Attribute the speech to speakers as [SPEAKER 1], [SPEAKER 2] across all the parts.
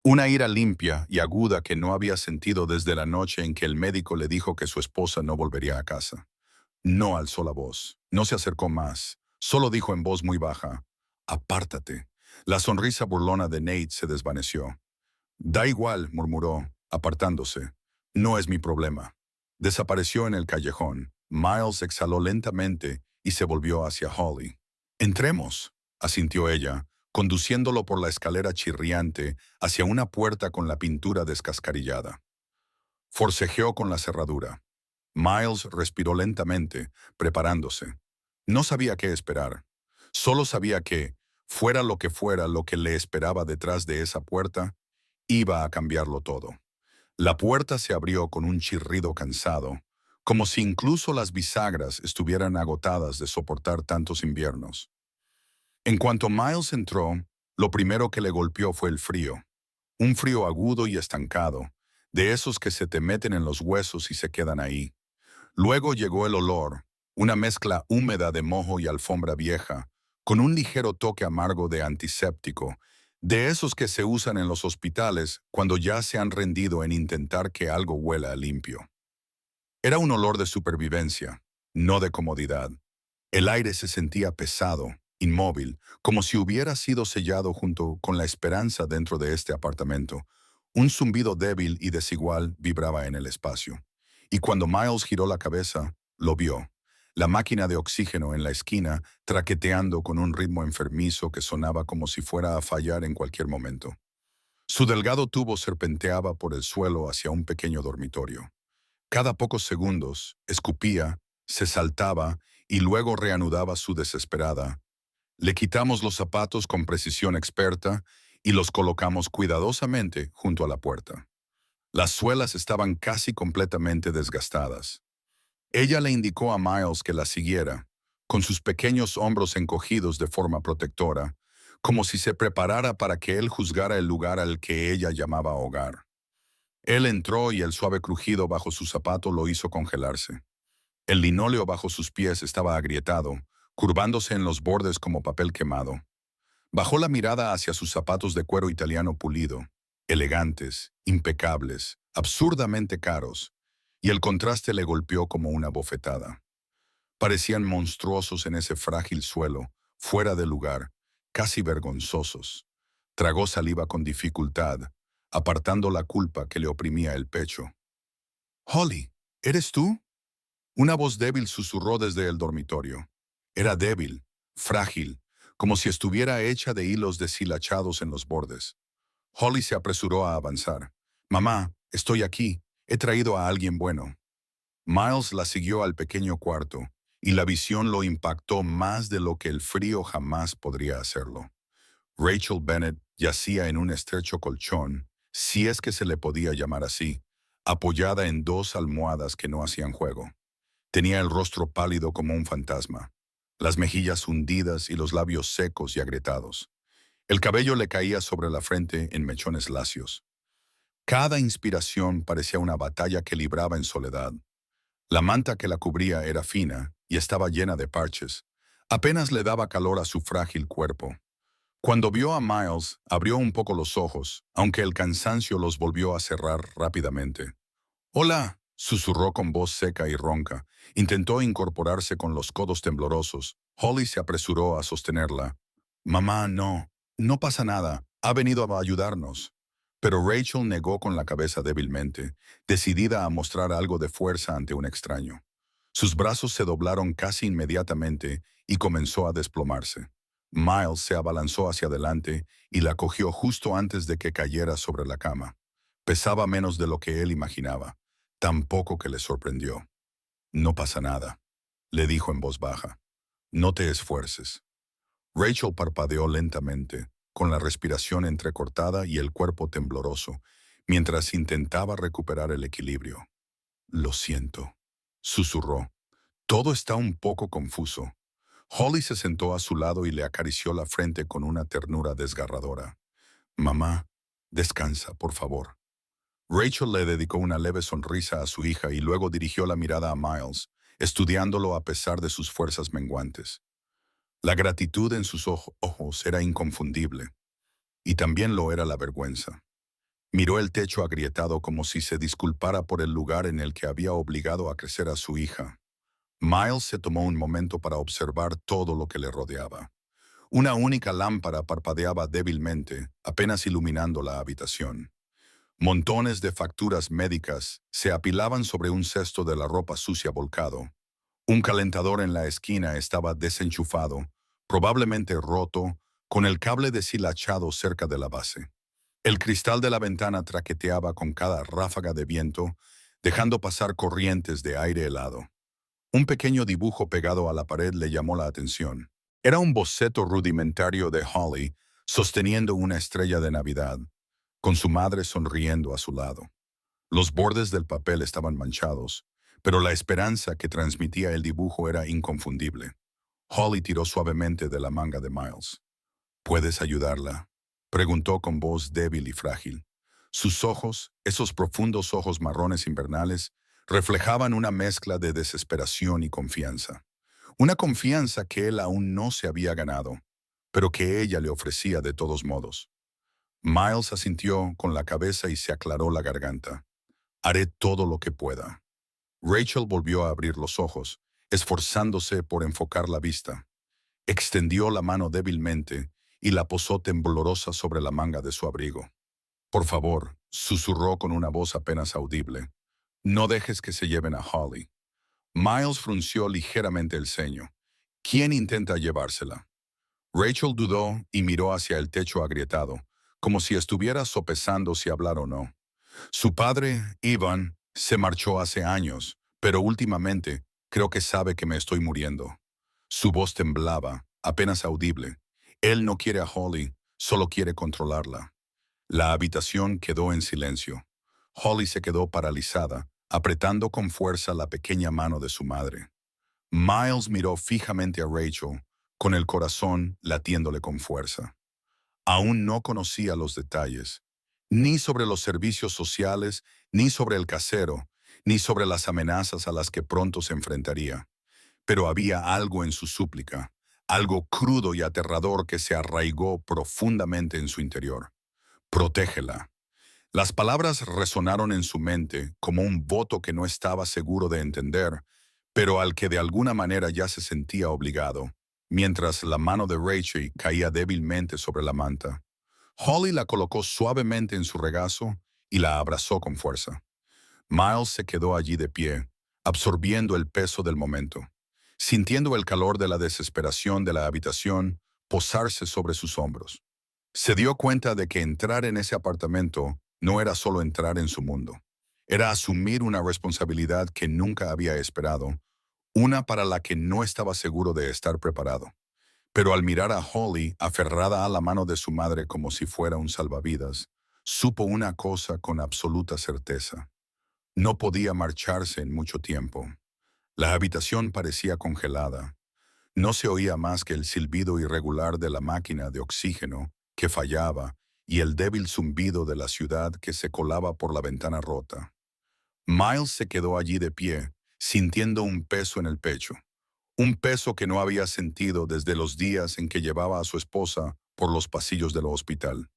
[SPEAKER 1] Una ira limpia y aguda que no había sentido desde la noche en que el médico le dijo que su esposa no volvería a casa. No alzó la voz, no se acercó más, solo dijo en voz muy baja, «Apártate». La sonrisa burlona de Nate se desvaneció. «Da igual», murmuró, apartándose. «No es mi problema». Desapareció en el callejón. Miles exhaló lentamente y se volvió hacia Holly. «Entremos», asintió ella, conduciéndolo por la escalera chirriante hacia una puerta con la pintura descascarillada. Forcejeó con la cerradura. Miles respiró lentamente, preparándose. No sabía qué esperar. Solo sabía que, fuera lo que le esperaba detrás de esa puerta, iba a cambiarlo todo. La puerta se abrió con un chirrido cansado, como si incluso las bisagras estuvieran agotadas de soportar tantos inviernos. En cuanto Miles entró, lo primero que le golpeó fue el frío. Un frío agudo y estancado, de esos que se te meten en los huesos y se quedan ahí. Luego llegó el olor, una mezcla húmeda de mojo y alfombra vieja, con un ligero toque amargo de antiséptico, de esos que se usan en los hospitales cuando ya se han rendido en intentar que algo huela limpio. Era un olor de supervivencia, no de comodidad. El aire se sentía pesado, inmóvil, como si hubiera sido sellado junto con la esperanza dentro de este apartamento. Un zumbido débil y desigual vibraba en el espacio. Y cuando Miles giró la cabeza, lo vio. La máquina de oxígeno en la esquina, traqueteando con un ritmo enfermizo que sonaba como si fuera a fallar en cualquier momento. Su delgado tubo serpenteaba por el suelo hacia un pequeño dormitorio. Cada pocos segundos, escupía, se saltaba y luego reanudaba su desesperada. Le quitamos los zapatos con precisión experta y los colocamos cuidadosamente junto a la puerta. Las suelas estaban casi completamente desgastadas. Ella le indicó a Miles que la siguiera, con sus pequeños hombros encogidos de forma protectora, como si se preparara para que él juzgara el lugar al que ella llamaba hogar. Él entró y el suave crujido bajo su zapato lo hizo congelarse. El linóleo bajo sus pies estaba agrietado, curvándose en los bordes como papel quemado. Bajó la mirada hacia sus zapatos de cuero italiano pulido, elegantes, impecables, absurdamente caros, y el contraste le golpeó como una bofetada. Parecían monstruosos en ese frágil suelo, fuera de lugar, casi vergonzosos. Tragó saliva con dificultad, apartando la culpa que le oprimía el pecho. «Holly, ¿eres tú?». Una voz débil susurró desde el dormitorio. Era débil, frágil, como si estuviera hecha de hilos deshilachados en los bordes. Holly se apresuró a avanzar. «Mamá, estoy aquí. He traído a alguien bueno». Miles la siguió al pequeño cuarto, y la visión lo impactó más de lo que el frío jamás podría hacerlo. Rachel Bennett yacía en un estrecho colchón, si es que se le podía llamar así, apoyada en dos almohadas que no hacían juego. Tenía el rostro pálido como un fantasma, las mejillas hundidas y los labios secos y agrietados. El cabello le caía sobre la frente en mechones lacios. Cada inspiración parecía una batalla que libraba en soledad. La manta que la cubría era fina y estaba llena de parches. Apenas le daba calor a su frágil cuerpo. Cuando vio a Miles, abrió un poco los ojos, aunque el cansancio los volvió a cerrar rápidamente. «Hola», susurró con voz seca y ronca. Intentó incorporarse con los codos temblorosos. Holly se apresuró a sostenerla. «Mamá, no. No pasa nada. Ha venido a ayudarnos». Pero Rachel negó con la cabeza débilmente, decidida a mostrar algo de fuerza ante un extraño. Sus brazos se doblaron casi inmediatamente y comenzó a desplomarse. Miles se abalanzó hacia adelante y la cogió justo antes de que cayera sobre la cama. Pesaba menos de lo que él imaginaba, tan poco que le sorprendió. «No pasa nada», le dijo en voz baja. «No te esfuerces». Rachel parpadeó lentamente, con la respiración entrecortada y el cuerpo tembloroso, mientras intentaba recuperar el equilibrio. «Lo siento», susurró. «Todo está un poco confuso». Holly se sentó a su lado y le acarició la frente con una ternura desgarradora. «Mamá, descansa, por favor». Rachel le dedicó una leve sonrisa a su hija y luego dirigió la mirada a Miles, estudiándolo a pesar de sus fuerzas menguantes. La gratitud en sus ojos era inconfundible, y también lo era la vergüenza. Miró el techo agrietado como si se disculpara por el lugar en el que había obligado a crecer a su hija. Miles se tomó un momento para observar todo lo que le rodeaba. Una única lámpara parpadeaba débilmente, apenas iluminando la habitación. Montones de facturas médicas se apilaban sobre un cesto de la ropa sucia volcado. Un calentador en la esquina estaba desenchufado, probablemente roto, con el cable deshilachado cerca de la base. El cristal de la ventana traqueteaba con cada ráfaga de viento, dejando pasar corrientes de aire helado. Un pequeño dibujo pegado a la pared le llamó la atención. Era un boceto rudimentario de Holly sosteniendo una estrella de Navidad, con su madre sonriendo a su lado. Los bordes del papel estaban manchados, pero la esperanza que transmitía el dibujo era inconfundible. Holly tiró suavemente de la manga de Miles. ¿Puedes ayudarla?, preguntó con voz débil y frágil. Sus ojos, esos profundos ojos marrones invernales, reflejaban una mezcla de desesperación y confianza. Una confianza que él aún no se había ganado, pero que ella le ofrecía de todos modos. Miles asintió con la cabeza y se aclaró la garganta. Haré todo lo que pueda. Rachel volvió a abrir los ojos, esforzándose por enfocar la vista. Extendió la mano débilmente y la posó temblorosa sobre la manga de su abrigo. Por favor, susurró con una voz apenas audible. No dejes que se lleven a Holly. Miles frunció ligeramente el ceño. ¿Quién intenta llevársela? Rachel dudó y miró hacia el techo agrietado, como si estuviera sopesando si hablar o no. Su padre, Ivan, se marchó hace años, pero últimamente creo que sabe que me estoy muriendo. Su voz temblaba, apenas audible. Él no quiere a Holly, solo quiere controlarla. La habitación quedó en silencio. Holly se quedó paralizada, apretando con fuerza la pequeña mano de su madre. Miles miró fijamente a Rachel, con el corazón latiéndole con fuerza. Aún no conocía los detalles, ni sobre los servicios sociales, ni sobre el casero, ni sobre las amenazas a las que pronto se enfrentaría. Pero había algo en su súplica, algo crudo y aterrador que se arraigó profundamente en su interior. Protégela. Las palabras resonaron en su mente como un voto que no estaba seguro de entender, pero al que de alguna manera ya se sentía obligado, mientras la mano de Rachel caía débilmente sobre la manta. Holly la colocó suavemente en su regazo y la abrazó con fuerza. Miles se quedó allí de pie, absorbiendo el peso del momento, sintiendo el calor de la desesperación de la habitación posarse sobre sus hombros. Se dio cuenta de que entrar en ese apartamento no era solo entrar en su mundo. Era asumir una responsabilidad que nunca había esperado, una para la que no estaba seguro de estar preparado. Pero al mirar a Holly aferrada a la mano de su madre como si fuera un salvavidas, supo una cosa con absoluta certeza. No podía marcharse en mucho tiempo. La habitación parecía congelada. No se oía más que el silbido irregular de la máquina de oxígeno que fallaba y el débil zumbido de la ciudad que se colaba por la ventana rota. Miles se quedó allí de pie, sintiendo un peso en el pecho. Un peso que no había sentido desde los días en que llevaba a su esposa por los pasillos del hospital.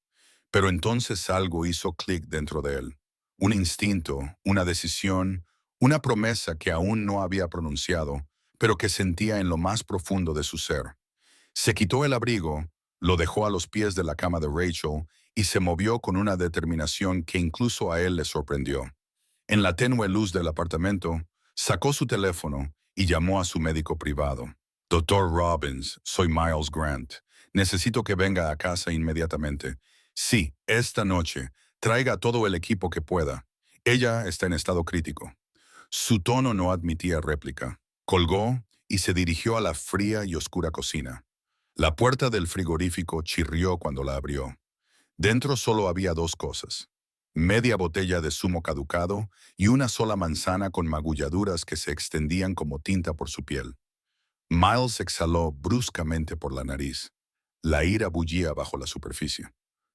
[SPEAKER 1] Pero entonces algo hizo clic dentro de él. Un instinto, una decisión, una promesa que aún no había pronunciado, pero que sentía en lo más profundo de su ser. Se quitó el abrigo, lo dejó a los pies de la cama de Rachel y se movió con una determinación que incluso a él le sorprendió. En la tenue luz del apartamento, sacó su teléfono y llamó a su médico privado. Doctor Robbins, soy Miles Grant. Necesito que venga a casa inmediatamente. Sí, esta noche. Traiga todo el equipo que pueda. Ella está en estado crítico. Su tono no admitía réplica. Colgó y se dirigió a la fría y oscura cocina. La puerta del frigorífico chirrió cuando la abrió. Dentro solo había dos cosas: media botella de zumo caducado y una sola manzana con magulladuras que se extendían como tinta por su piel. Miles exhaló bruscamente por la nariz. La ira bullía bajo la superficie.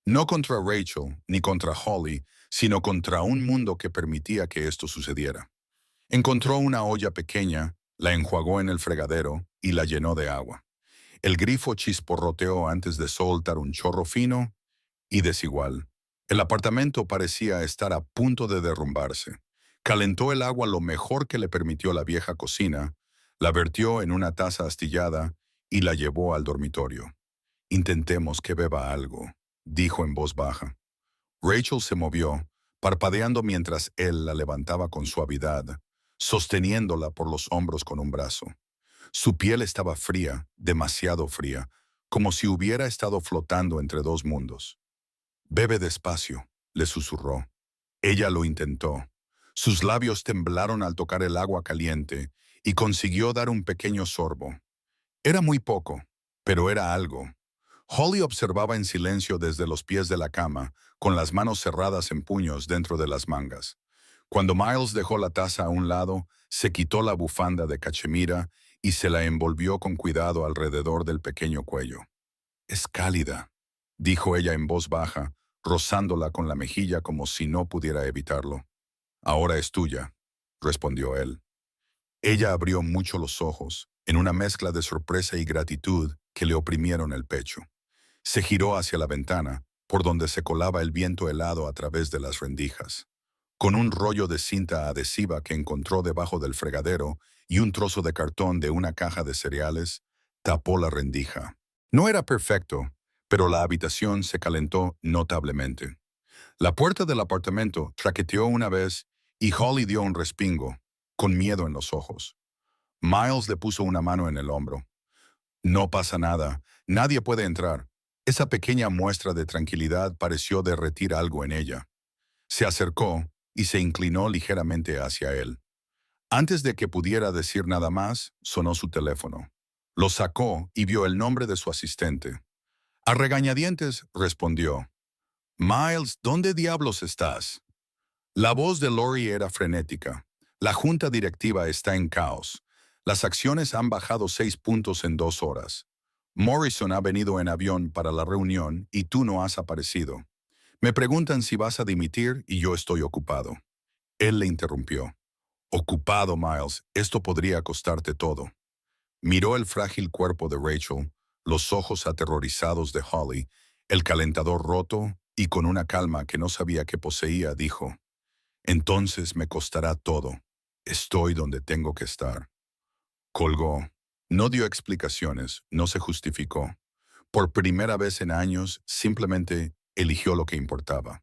[SPEAKER 1] No contra Rachel ni contra Holly, sino contra un mundo que permitía que esto sucediera. Encontró una olla pequeña, la enjuagó en el fregadero y la llenó de agua. El grifo chisporroteó antes de soltar un chorro fino y desigual. El apartamento parecía estar a punto de derrumbarse. Calentó el agua lo mejor que le permitió la vieja cocina, la vertió en una taza astillada y la llevó al dormitorio. «Intentemos que beba algo», dijo en voz baja. Rachel se movió, parpadeando mientras él la levantaba con suavidad, sosteniéndola por los hombros con un brazo. Su piel estaba fría, demasiado fría, como si hubiera estado flotando entre dos mundos. «Bebe despacio», le susurró. Ella lo intentó. Sus labios temblaron al tocar el agua caliente y consiguió dar un pequeño sorbo. Era muy poco, pero era algo. Holly observaba en silencio desde los pies de la cama, con las manos cerradas en puños dentro de las mangas. Cuando Miles dejó la taza a un lado, se quitó la bufanda de cachemira y se la envolvió con cuidado alrededor del pequeño cuello. «Es cálida», dijo ella en voz baja, rozándola con la mejilla como si no pudiera evitarlo. «Ahora es tuya», respondió él. Ella abrió mucho los ojos, en una mezcla de sorpresa y gratitud que le oprimieron el pecho. Se giró hacia la ventana, por donde se colaba el viento helado a través de las rendijas. Con un rollo de cinta adhesiva que encontró debajo del fregadero y un trozo de cartón de una caja de cereales, tapó la rendija. No era perfecto, pero la habitación se calentó notablemente. La puerta del apartamento traqueteó una vez y Holly dio un respingo, con miedo en los ojos. Miles le puso una mano en el hombro. «No pasa nada, nadie puede entrar». Esa pequeña muestra de tranquilidad pareció derretir algo en ella. Se acercó y se inclinó ligeramente hacia él. Antes de que pudiera decir nada más, sonó su teléfono. Lo sacó y vio el nombre de su asistente. A regañadientes respondió: «Miles, ¿dónde diablos estás?». La voz de Lori era frenética. «La junta directiva está en caos. Las acciones han bajado 6 puntos en 2 horas. Morrison ha venido en avión para la reunión y tú no has aparecido. Me preguntan si vas a dimitir y yo estoy ocupado». Él le interrumpió. «Ocupado, Miles, esto podría costarte todo». Miró el frágil cuerpo de Rachel, los ojos aterrorizados de Holly, el calentador roto y con una calma que no sabía que poseía, dijo: «Entonces me costará todo. Estoy donde tengo que estar». Colgó. No dio explicaciones, no se justificó. Por primera vez en años, simplemente eligió lo que importaba.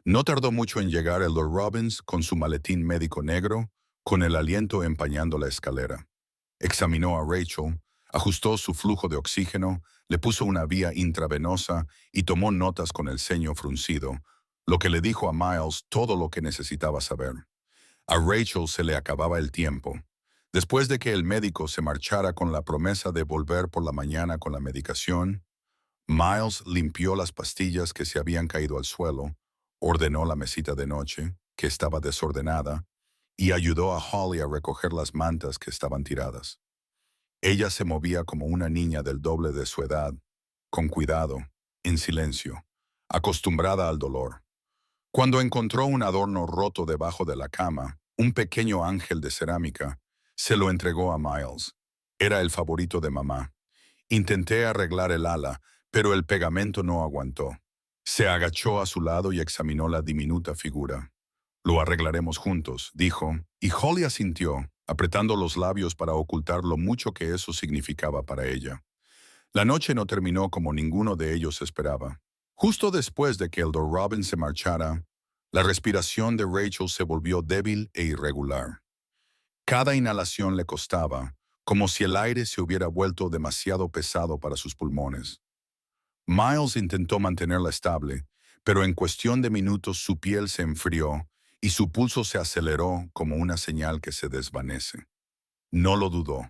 [SPEAKER 1] No tardó mucho en llegar el Lord Robbins con su maletín médico negro, con el aliento empañando la escalera. Examinó a Rachel, ajustó su flujo de oxígeno, le puso una vía intravenosa y tomó notas con el ceño fruncido, lo que le dijo a Miles todo lo que necesitaba saber. A Rachel se le acababa el tiempo. Después de que el médico se marchara con la promesa de volver por la mañana con la medicación, Miles limpió las pastillas que se habían caído al suelo, ordenó la mesita de noche, que estaba desordenada, y ayudó a Holly a recoger las mantas que estaban tiradas. Ella se movía como una niña del doble de su edad, con cuidado, en silencio, acostumbrada al dolor. Cuando encontró un adorno roto debajo de la cama, un pequeño ángel de cerámica, se lo entregó a Miles. Era el favorito de mamá. Intenté arreglar el ala, pero el pegamento no aguantó. Se agachó a su lado y examinó la diminuta figura. «Lo arreglaremos juntos», dijo, y Holly asintió, apretando los labios para ocultar lo mucho que eso significaba para ella. La noche no terminó como ninguno de ellos esperaba. Justo después de que el Lord Robbins se marchara, la respiración de Rachel se volvió débil e irregular. Cada inhalación le costaba, como si el aire se hubiera vuelto demasiado pesado para sus pulmones. Miles intentó mantenerla estable, pero en cuestión de minutos su piel se enfrió y su pulso se aceleró como una señal que se desvanece. No lo dudó.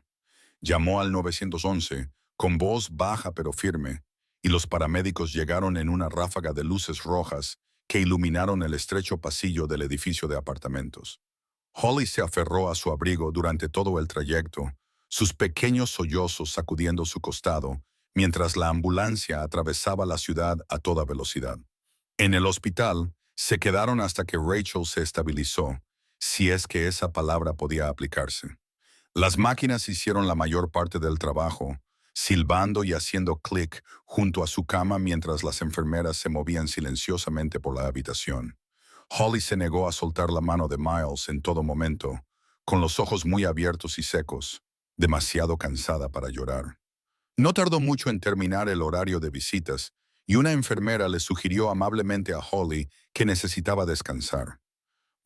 [SPEAKER 1] Llamó al 911 con voz baja pero firme, y los paramédicos llegaron en una ráfaga de luces rojas que iluminaron el estrecho pasillo del edificio de apartamentos. Holly se aferró a su abrigo durante todo el trayecto, sus pequeños sollozos sacudiendo su costado, mientras la ambulancia atravesaba la ciudad a toda velocidad. En el hospital, se quedaron hasta que Rachel se estabilizó, si es que esa palabra podía aplicarse. Las máquinas hicieron la mayor parte del trabajo, silbando y haciendo clic junto a su cama mientras las enfermeras se movían silenciosamente por la habitación. Holly se negó a soltar la mano de Miles en todo momento, con los ojos muy abiertos y secos, demasiado cansada para llorar. No tardó mucho en terminar el horario de visitas, y una enfermera le sugirió amablemente a Holly que necesitaba descansar.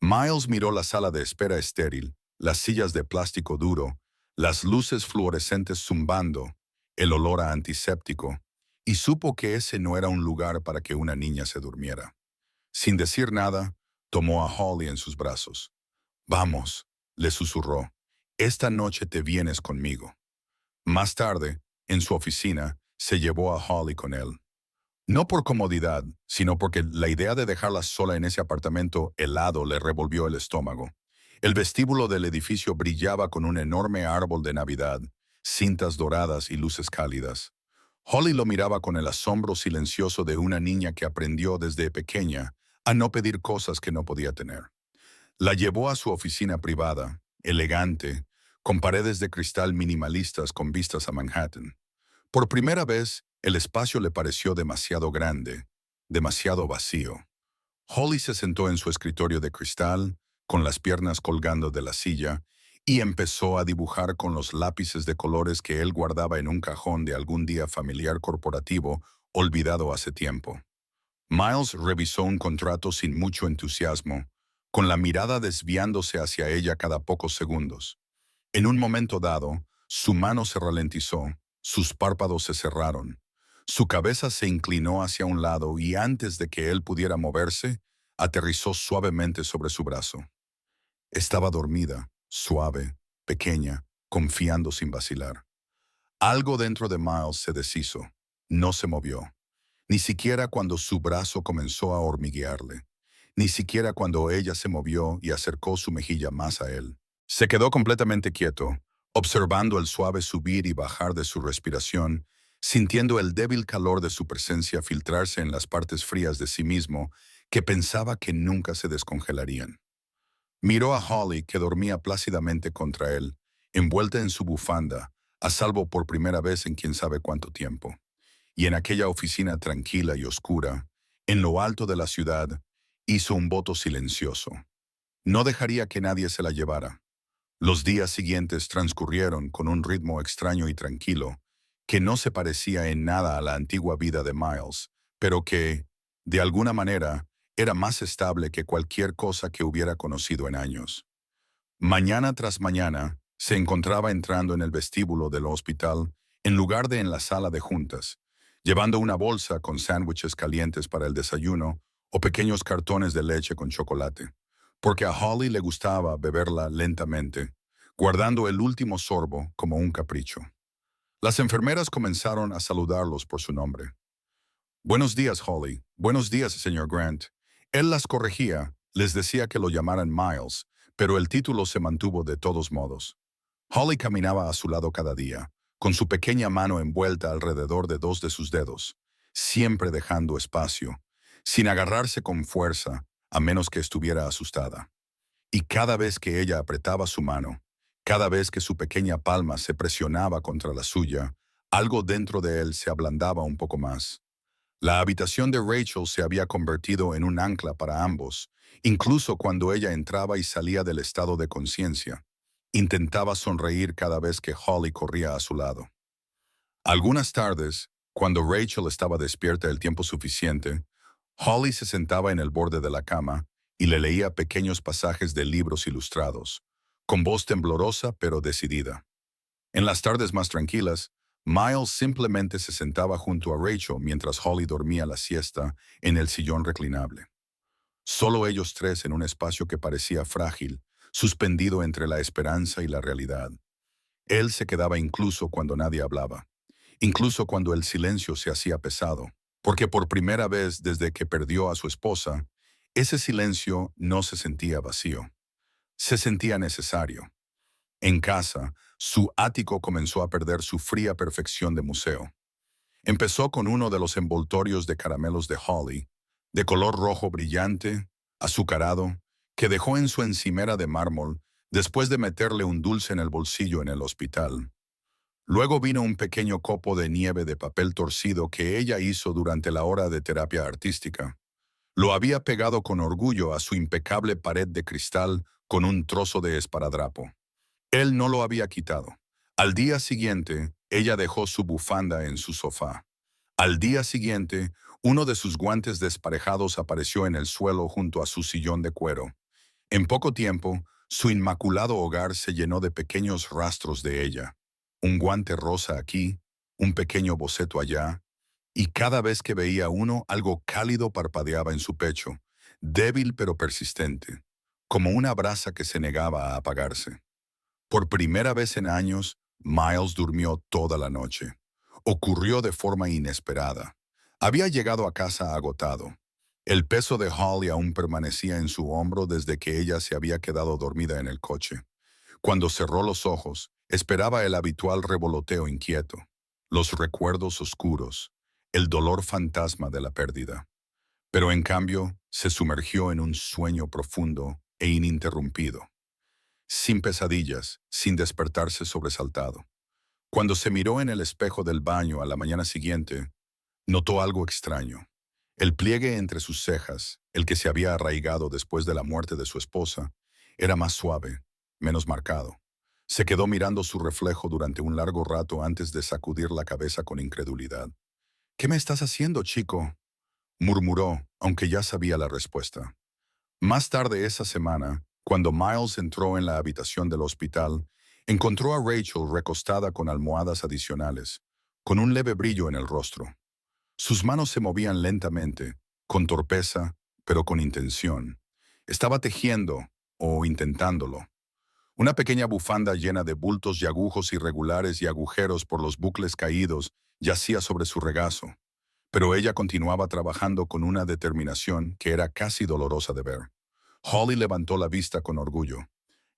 [SPEAKER 1] Miles miró la sala de espera estéril, las sillas de plástico duro, las luces fluorescentes zumbando, el olor a antiséptico, y supo que ese no era un lugar para que una niña se durmiera. Sin decir nada, tomó a Holly en sus brazos. «Vamos», le susurró, «esta noche te vienes conmigo». Más tarde, en su oficina, se llevó a Holly con él. No por comodidad, sino porque la idea de dejarla sola en ese apartamento helado le revolvió el estómago. El vestíbulo del edificio brillaba con un enorme árbol de Navidad, cintas doradas y luces cálidas. Holly lo miraba con el asombro silencioso de una niña que aprendió desde pequeña a no pedir cosas que no podía tener. La llevó a su oficina privada, elegante, con paredes de cristal minimalistas con vistas a Manhattan. Por primera vez, el espacio le pareció demasiado grande, demasiado vacío. Holly se sentó en su escritorio de cristal, con las piernas colgando de la silla, y empezó a dibujar con los lápices de colores que él guardaba en un cajón de algún día familiar corporativo olvidado hace tiempo. Miles revisó un contrato sin mucho entusiasmo, con la mirada desviándose hacia ella cada pocos segundos. En un momento dado, su mano se ralentizó, sus párpados se cerraron, su cabeza se inclinó hacia un lado y antes de que él pudiera moverse, aterrizó suavemente sobre su brazo. Estaba dormida, suave, pequeña, confiando sin vacilar. Algo dentro de Miles se deshizo. No se movió. Ni siquiera cuando su brazo comenzó a hormiguearle. Ni siquiera cuando ella se movió y acercó su mejilla más a él. Se quedó completamente quieto, observando el suave subir y bajar de su respiración, sintiendo el débil calor de su presencia filtrarse en las partes frías de sí mismo que pensaba que nunca se descongelarían. Miró a Holly, que dormía plácidamente contra él, envuelta en su bufanda, a salvo por primera vez en quién sabe cuánto tiempo. Y en aquella oficina tranquila y oscura, en lo alto de la ciudad, hizo un voto silencioso. No dejaría que nadie se la llevara. Los días siguientes transcurrieron con un ritmo extraño y tranquilo, que no se parecía en nada a la antigua vida de Miles, pero que, de alguna manera, era más estable que cualquier cosa que hubiera conocido en años. Mañana tras mañana, se encontraba entrando en el vestíbulo del hospital en lugar de en la sala de juntas, llevando una bolsa con sándwiches calientes para el desayuno o pequeños cartones de leche con chocolate, porque a Holly le gustaba beberla lentamente, guardando el último sorbo como un capricho. Las enfermeras comenzaron a saludarlos por su nombre. «Buenos días, Holly. Buenos días, señor Grant». Él las corregía, les decía que lo llamaran Miles, pero el título se mantuvo de todos modos. Holly caminaba a su lado cada día, con su pequeña mano envuelta alrededor de dos de sus dedos, siempre dejando espacio, sin agarrarse con fuerza, a menos que estuviera asustada. Y cada vez que ella apretaba su mano, cada vez que su pequeña palma se presionaba contra la suya, algo dentro de él se ablandaba un poco más. La habitación de Rachel se había convertido en un ancla para ambos, incluso cuando ella entraba y salía del estado de conciencia. Intentaba sonreír cada vez que Holly corría a su lado. Algunas tardes, cuando Rachel estaba despierta el tiempo suficiente, Holly se sentaba en el borde de la cama y le leía pequeños pasajes de libros ilustrados, con voz temblorosa pero decidida. En las tardes más tranquilas, Miles simplemente se sentaba junto a Rachel mientras Holly dormía la siesta en el sillón reclinable. Solo ellos tres en un espacio que parecía frágil, suspendido entre la esperanza y la realidad. Él se quedaba incluso cuando nadie hablaba, incluso cuando el silencio se hacía pesado, porque por primera vez desde que perdió a su esposa, ese silencio no se sentía vacío, se sentía necesario. En casa, su ático comenzó a perder su fría perfección de museo. Empezó con uno de los envoltorios de caramelos de Holly, de color rojo brillante, azucarado, que dejó en su encimera de mármol después de meterle un dulce en el bolsillo en el hospital. Luego vino un pequeño copo de nieve de papel torcido que ella hizo durante la hora de terapia artística. Lo había pegado con orgullo a su impecable pared de cristal con un trozo de esparadrapo. Él no lo había quitado. Al día siguiente, ella dejó su bufanda en su sofá. Al día siguiente, uno de sus guantes desparejados apareció en el suelo junto a su sillón de cuero. En poco tiempo, su inmaculado hogar se llenó de pequeños rastros de ella. Un guante rosa aquí, un pequeño boceto allá, y cada vez que veía uno, algo cálido parpadeaba en su pecho, débil pero persistente, como una brasa que se negaba a apagarse. Por primera vez en años, Miles durmió toda la noche. Ocurrió de forma inesperada. Había llegado a casa agotado. El peso de Holly aún permanecía en su hombro desde que ella se había quedado dormida en el coche. Cuando cerró los ojos, esperaba el habitual revoloteo inquieto, los recuerdos oscuros, el dolor fantasma de la pérdida. Pero en cambio, se sumergió en un sueño profundo e ininterrumpido, sin pesadillas, sin despertarse sobresaltado. Cuando se miró en el espejo del baño a la mañana siguiente, notó algo extraño. El pliegue entre sus cejas, el que se había arraigado después de la muerte de su esposa, era más suave, menos marcado. Se quedó mirando su reflejo durante un largo rato antes de sacudir la cabeza con incredulidad. «¿Qué me estás haciendo, chico?», murmuró, aunque ya sabía la respuesta. Más tarde esa semana, cuando Miles entró en la habitación del hospital, encontró a Rachel recostada con almohadas adicionales, con un leve brillo en el rostro. Sus manos se movían lentamente, con torpeza, pero con intención. Estaba tejiendo, o intentándolo. Una pequeña bufanda llena de bultos y agujos irregulares y agujeros por los bucles caídos yacía sobre su regazo, pero ella continuaba trabajando con una determinación que era casi dolorosa de ver. Holly levantó la vista con orgullo.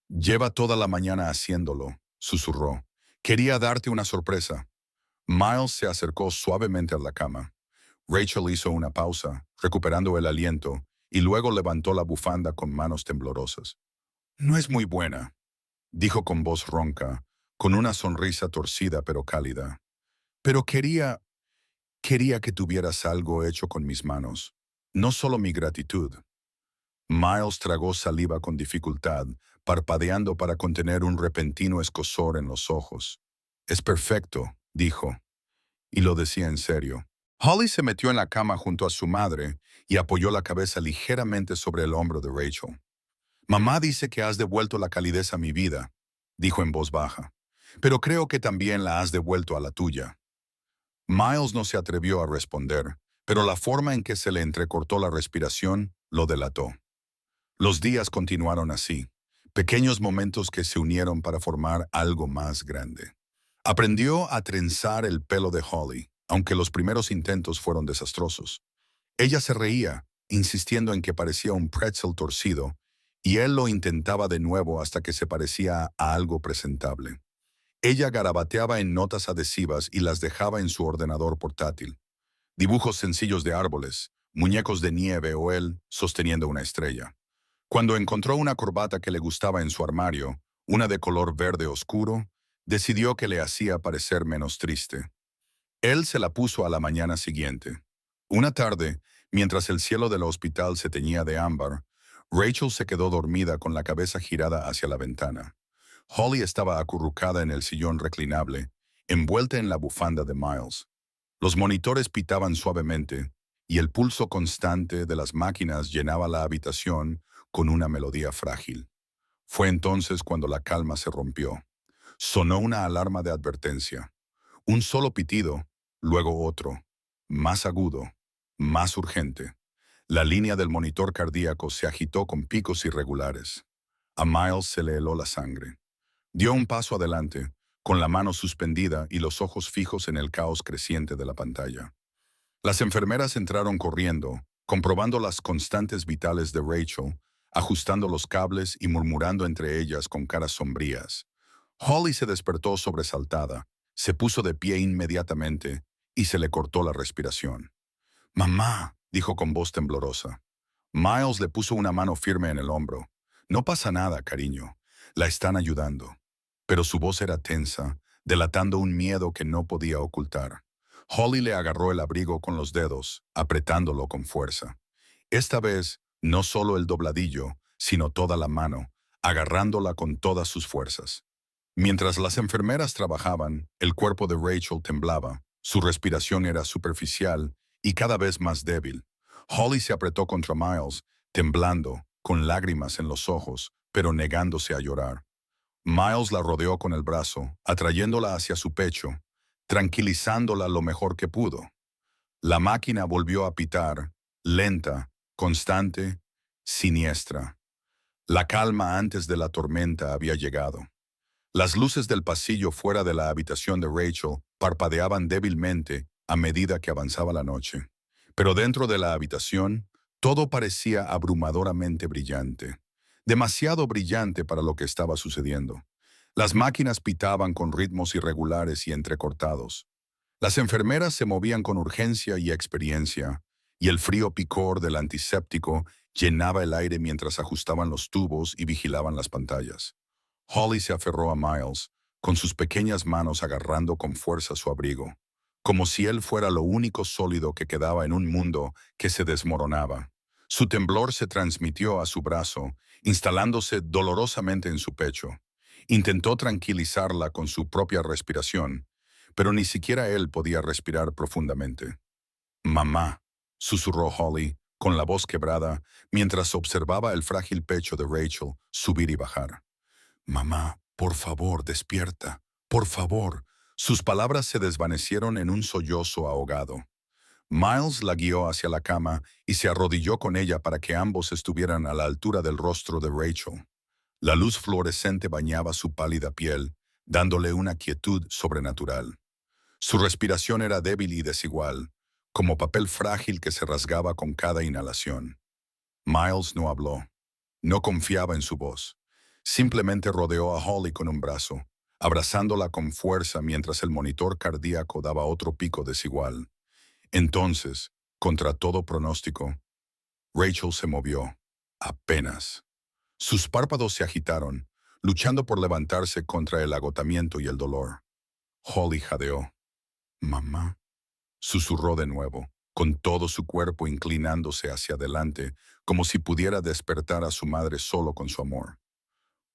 [SPEAKER 1] «Lleva toda la mañana haciéndolo», susurró. «Quería darte una sorpresa». Miles se acercó suavemente a la cama. Rachel hizo una pausa, recuperando el aliento, y luego levantó la bufanda con manos temblorosas. «No es muy buena», dijo con voz ronca, con una sonrisa torcida pero cálida. «Pero quería que tuvieras algo hecho con mis manos. No solo mi gratitud». Miles tragó saliva con dificultad, parpadeando para contener un repentino escozor en los ojos. «Es perfecto», dijo, y lo decía en serio. Holly se metió en la cama junto a su madre y apoyó la cabeza ligeramente sobre el hombro de Rachel. «Mamá dice que has devuelto la calidez a mi vida», dijo en voz baja, «pero creo que también la has devuelto a la tuya». Miles no se atrevió a responder, pero la forma en que se le entrecortó la respiración lo delató. Los días continuaron así, pequeños momentos que se unieron para formar algo más grande. Aprendió a trenzar el pelo de Holly, aunque los primeros intentos fueron desastrosos. Ella se reía, insistiendo en que parecía un pretzel torcido, y él lo intentaba de nuevo hasta que se parecía a algo presentable. Ella garabateaba en notas adhesivas y las dejaba en su ordenador portátil. Dibujos sencillos de árboles, muñecos de nieve o él sosteniendo una estrella. Cuando encontró una corbata que le gustaba en su armario, una de color verde oscuro, decidió que le hacía parecer menos triste. Él se la puso a la mañana siguiente. Una tarde, mientras el cielo del hospital se teñía de ámbar, Rachel se quedó dormida con la cabeza girada hacia la ventana. Holly estaba acurrucada en el sillón reclinable, envuelta en la bufanda de Miles. Los monitores pitaban suavemente, y el pulso constante de las máquinas llenaba la habitación con una melodía frágil. Fue entonces cuando la calma se rompió. Sonó una alarma de advertencia. Un solo pitido, luego otro, más agudo, más urgente. La línea del monitor cardíaco se agitó con picos irregulares. A Miles se le heló la sangre. Dio un paso adelante, con la mano suspendida y los ojos fijos en el caos creciente de la pantalla. Las enfermeras entraron corriendo, comprobando las constantes vitales de Rachel, ajustando los cables y murmurando entre ellas con caras sombrías. Holly se despertó sobresaltada, se puso de pie inmediatamente y se le cortó la respiración. «Mamá», dijo con voz temblorosa. Miles le puso una mano firme en el hombro. «No pasa nada, cariño. La están ayudando». Pero su voz era tensa, delatando un miedo que no podía ocultar. Holly le agarró el abrigo con los dedos, apretándolo con fuerza. Esta vez, no solo el dobladillo, sino toda la mano, agarrándola con todas sus fuerzas. Mientras las enfermeras trabajaban, el cuerpo de Rachel temblaba, su respiración era superficial y cada vez más débil. Holly se apretó contra Miles, temblando, con lágrimas en los ojos, pero negándose a llorar. Miles la rodeó con el brazo, atrayéndola hacia su pecho, tranquilizándola lo mejor que pudo. La máquina volvió a pitar, lenta, constante, siniestra. La calma antes de la tormenta había llegado. Las luces del pasillo fuera de la habitación de Rachel parpadeaban débilmente a medida que avanzaba la noche. Pero dentro de la habitación, todo parecía abrumadoramente brillante. Demasiado brillante para lo que estaba sucediendo. Las máquinas pitaban con ritmos irregulares y entrecortados. Las enfermeras se movían con urgencia y experiencia, y el frío picor del antiséptico llenaba el aire mientras ajustaban los tubos y vigilaban las pantallas. Holly se aferró a Miles, con sus pequeñas manos agarrando con fuerza su abrigo, como si él fuera lo único sólido que quedaba en un mundo que se desmoronaba. Su temblor se transmitió a su brazo, instalándose dolorosamente en su pecho. Intentó tranquilizarla con su propia respiración, pero ni siquiera él podía respirar profundamente. «Mamá», susurró Holly, con la voz quebrada, mientras observaba el frágil pecho de Rachel subir y bajar. «Mamá, por favor, despierta. Por favor». Sus palabras se desvanecieron en un sollozo ahogado. Miles la guió hacia la cama y se arrodilló con ella para que ambos estuvieran a la altura del rostro de Rachel. La luz fluorescente bañaba su pálida piel, dándole una quietud sobrenatural. Su respiración era débil y desigual, como papel frágil que se rasgaba con cada inhalación. Miles no habló. No confiaba en su voz. Simplemente rodeó a Holly con un brazo, abrazándola con fuerza mientras el monitor cardíaco daba otro pico desigual. Entonces, contra todo pronóstico, Rachel se movió. Apenas. Sus párpados se agitaron, luchando por levantarse contra el agotamiento y el dolor. Holly jadeó. «Mamá», susurró de nuevo, con todo su cuerpo inclinándose hacia adelante, como si pudiera despertar a su madre solo con su amor.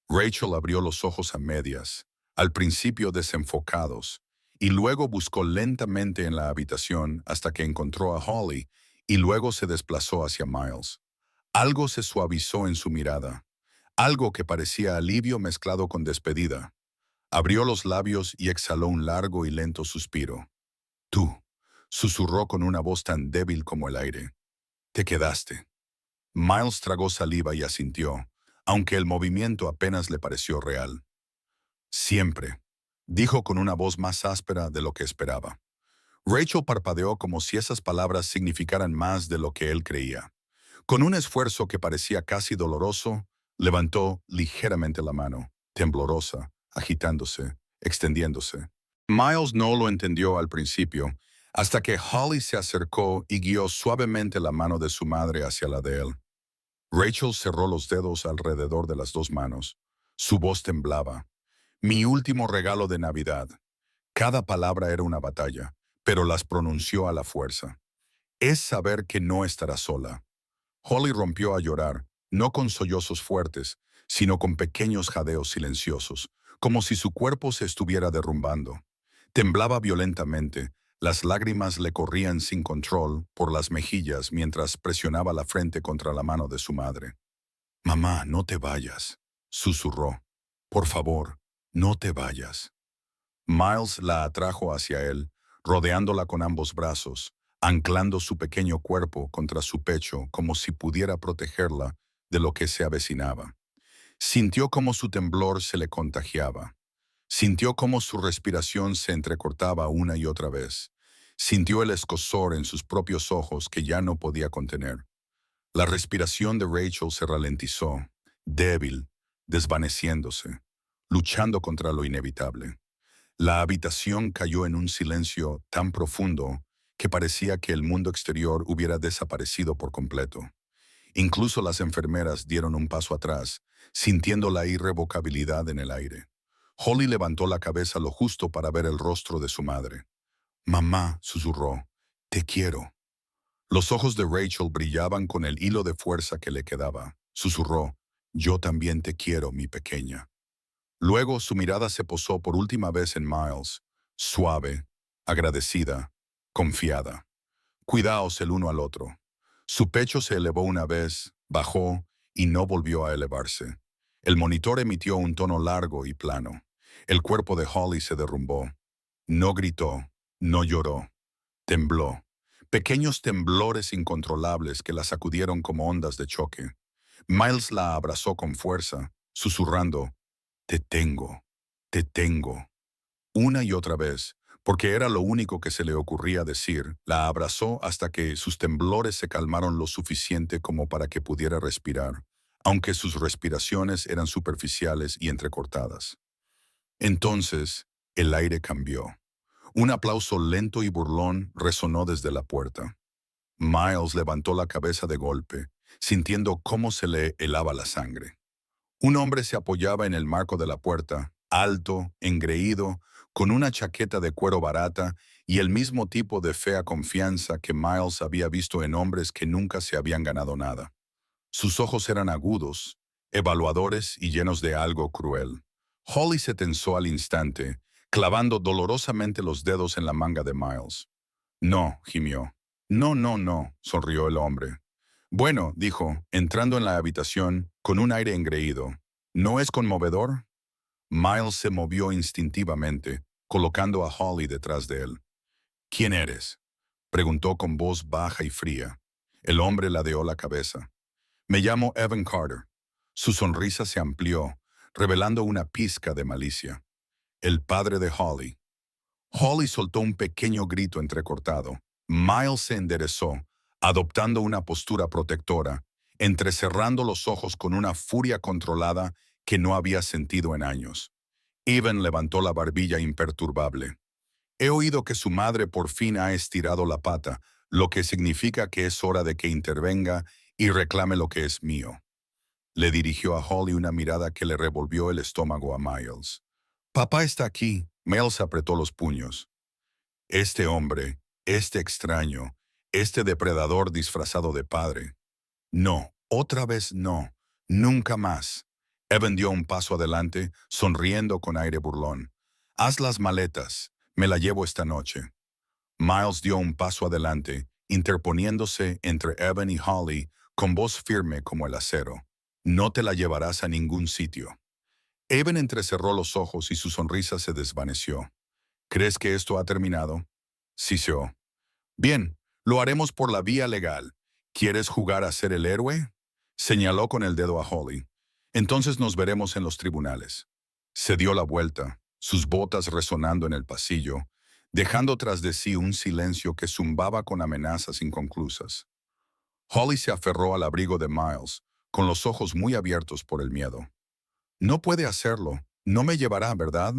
[SPEAKER 1] Rachel abrió los ojos a medias, al principio desenfocados, y luego buscó lentamente en la habitación hasta que encontró a Holly y luego se desplazó hacia Miles. Algo se suavizó en su mirada, algo que parecía alivio mezclado con despedida. Abrió los labios y exhaló un largo y lento suspiro. «Tú», susurró con una voz tan débil como el aire. «Te quedaste». Miles tragó saliva y asintió, aunque el movimiento apenas le pareció real. «Siempre», dijo con una voz más áspera de lo que esperaba. Rachel parpadeó como si esas palabras significaran más de lo que él creía. Con un esfuerzo que parecía casi doloroso, levantó ligeramente la mano, temblorosa, agitándose, extendiéndose. Miles no lo entendió al principio, hasta que Holly se acercó y guió suavemente la mano de su madre hacia la de él. Rachel cerró los dedos alrededor de las dos manos. Su voz temblaba. «Mi último regalo de Navidad». Cada palabra era una batalla, pero las pronunció a la fuerza. «Es saber que no estará sola». Holly rompió a llorar, no con sollozos fuertes, sino con pequeños jadeos silenciosos, como si su cuerpo se estuviera derrumbando. Temblaba violentamente, las lágrimas le corrían sin control por las mejillas mientras presionaba la frente contra la mano de su madre. «Mamá, no te vayas», susurró. «Por favor, no te vayas». Miles la atrajo hacia él, rodeándola con ambos brazos, anclando su pequeño cuerpo contra su pecho como si pudiera protegerla de lo que se avecinaba. Sintió cómo su temblor se le contagiaba. Sintió cómo su respiración se entrecortaba una y otra vez. Sintió el escozor en sus propios ojos que ya no podía contener. La respiración de Rachel se ralentizó, débil, desvaneciéndose, luchando contra lo inevitable. La habitación cayó en un silencio tan profundo que parecía que el mundo exterior hubiera desaparecido por completo. Incluso las enfermeras dieron un paso atrás, sintiendo la irrevocabilidad en el aire. Holly levantó la cabeza lo justo para ver el rostro de su madre. Mamá, susurró, te quiero. Los ojos de Rachel brillaban con el hilo de fuerza que le quedaba. Susurró, yo también te quiero, mi pequeña. Luego su mirada se posó por última vez en Miles, suave, agradecida, confiada. Cuidaos el uno al otro. Su pecho se elevó una vez, bajó y no volvió a elevarse. El monitor emitió un tono largo y plano. El cuerpo de Holly se derrumbó. No gritó, no lloró, tembló. Pequeños temblores incontrolables que la sacudieron como ondas de choque. Miles la abrazó con fuerza, susurrando, te tengo, te tengo. Una y otra vez, porque era lo único que se le ocurría decir, la abrazó hasta que sus temblores se calmaron lo suficiente como para que pudiera respirar, aunque sus respiraciones eran superficiales y entrecortadas. Entonces, el aire cambió. Un aplauso lento y burlón resonó desde la puerta. Miles levantó la cabeza de golpe, sintiendo cómo se le helaba la sangre. Un hombre se apoyaba en el marco de la puerta, alto, engreído, con una chaqueta de cuero barata y el mismo tipo de fea confianza que Miles había visto en hombres que nunca se habían ganado nada. Sus ojos eran agudos, evaluadores y llenos de algo cruel. Holly se tensó al instante, clavando dolorosamente los dedos en la manga de Miles. No, gimió. No, no, no, sonrió el hombre. Bueno, dijo, entrando en la habitación con un aire engreído. ¿No es conmovedor? Miles se movió instintivamente, colocando a Holly detrás de él. ¿Quién eres? Preguntó con voz baja y fría. El hombre ladeó la cabeza. Me llamo Evan Carter. Su sonrisa se amplió, revelando una pizca de malicia. El padre de Holly. Holly soltó un pequeño grito entrecortado. Miles se enderezó, adoptando una postura protectora, entrecerrando los ojos con una furia controlada que no había sentido en años. Evan levantó la barbilla imperturbable. He oído que su madre por fin ha estirado la pata, lo que significa que es hora de que intervenga y reclame lo que es mío. Le dirigió a Holly una mirada que le revolvió el estómago a Miles. Papá está aquí. Miles apretó los puños. Este hombre, este extraño, este depredador disfrazado de padre. No, otra vez no, nunca más. Evan dio un paso adelante, sonriendo con aire burlón. Haz las maletas, me la llevo esta noche. Miles dio un paso adelante, interponiéndose entre Evan y Holly, con voz firme como el acero. No te la llevarás a ningún sitio. Evan entrecerró los ojos y su sonrisa se desvaneció. ¿Crees que esto ha terminado? Siseó. Bien, lo haremos por la vía legal. ¿Quieres jugar a ser el héroe? Señaló con el dedo a Holly. Entonces nos veremos en los tribunales. Se dio la vuelta, sus botas resonando en el pasillo, dejando tras de sí un silencio que zumbaba con amenazas inconclusas. Holly se aferró al abrigo de Miles, con los ojos muy abiertos por el miedo. No puede hacerlo, no me llevará, ¿verdad?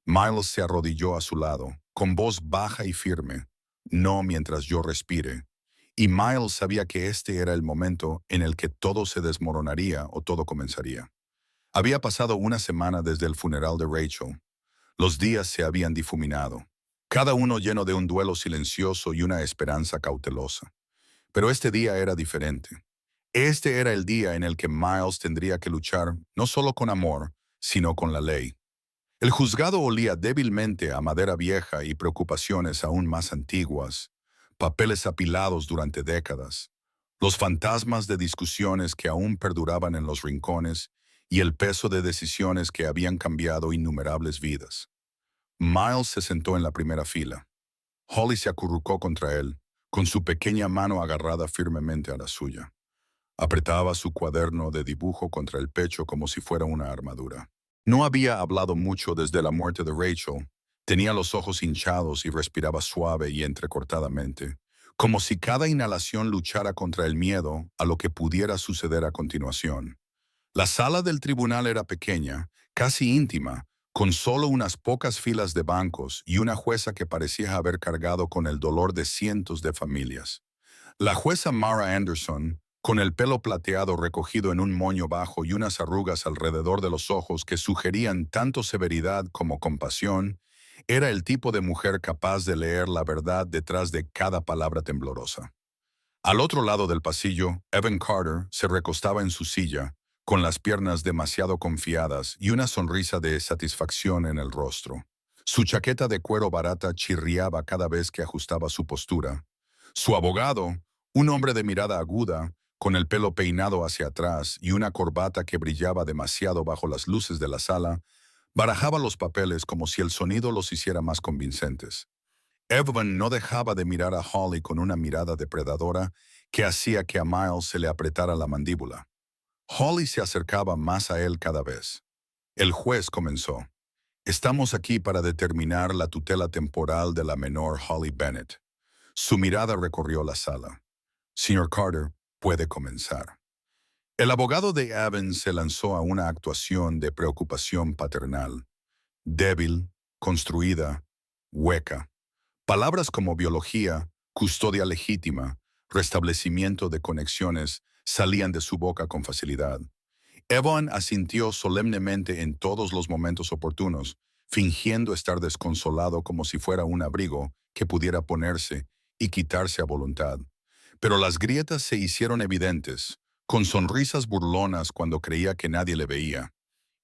[SPEAKER 1] Miles se arrodilló a su lado, con voz baja y firme. No mientras yo respire. Y Miles sabía que este era el momento en el que todo se desmoronaría o todo comenzaría. Había pasado una semana desde el funeral de Rachel. Los días se habían difuminado, cada uno lleno de un duelo silencioso y una esperanza cautelosa. Pero este día era diferente. Este era el día en el que Miles tendría que luchar no solo con amor, sino con la ley. El juzgado olía débilmente a madera vieja y preocupaciones aún más antiguas, papeles apilados durante décadas, los fantasmas de discusiones que aún perduraban en los rincones y el peso de decisiones que habían cambiado innumerables vidas. Miles se sentó en la primera fila. Holly se acurrucó contra él, con su pequeña mano agarrada firmemente a la suya. Apretaba su cuaderno de dibujo contra el pecho como si fuera una armadura. No había hablado mucho desde la muerte de Rachel. Tenía los ojos hinchados y respiraba suave y entrecortadamente, como si cada inhalación luchara contra el miedo a lo que pudiera suceder a continuación. La sala del tribunal era pequeña, casi íntima, con solo unas pocas filas de bancos y una jueza que parecía haber cargado con el dolor de cientos de familias. La jueza Mara Anderson, con el pelo plateado recogido en un moño bajo y unas arrugas alrededor de los ojos que sugerían tanto severidad como compasión, era el tipo de mujer capaz de leer la verdad detrás de cada palabra temblorosa. Al otro lado del pasillo, Evan Carter se recostaba en su silla, con las piernas demasiado confiadas y una sonrisa de satisfacción en el rostro. Su chaqueta de cuero barata chirriaba cada vez que ajustaba su postura. Su abogado, un hombre de mirada aguda, con el pelo peinado hacia atrás y una corbata que brillaba demasiado bajo las luces de la sala, barajaba los papeles como si el sonido los hiciera más convincentes. Evan no dejaba de mirar a Holly con una mirada depredadora que hacía que a Miles se le apretara la mandíbula. Holly se acercaba más a él cada vez. El juez comenzó. Estamos aquí para determinar la tutela temporal de la menor Holly Bennett. Su mirada recorrió la sala. Señor Carter, puede comenzar. El abogado de Evans se lanzó a una actuación de preocupación paternal. Débil, construida, hueca. Palabras como biología, custodia legítima, restablecimiento de conexiones salían de su boca con facilidad. Evan asintió solemnemente en todos los momentos oportunos, fingiendo estar desconsolado como si fuera un abrigo que pudiera ponerse y quitarse a voluntad. Pero las grietas se hicieron evidentes, con sonrisas burlonas cuando creía que nadie le veía,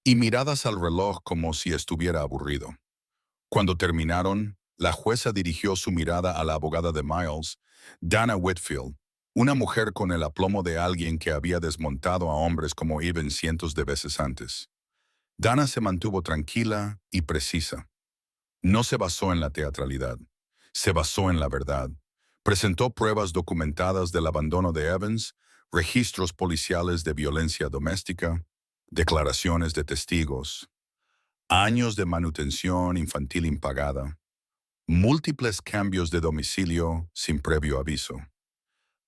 [SPEAKER 1] y miradas al reloj como si estuviera aburrido. Cuando terminaron, la jueza dirigió su mirada a la abogada de Miles, Dana Whitfield, una mujer con el aplomo de alguien que había desmontado a hombres como Evan cientos de veces antes. Dana se mantuvo tranquila y precisa. No se basó en la teatralidad, se basó en la verdad. Presentó pruebas documentadas del abandono de Evans, registros policiales de violencia doméstica, declaraciones de testigos, años de manutención infantil impagada, múltiples cambios de domicilio sin previo aviso.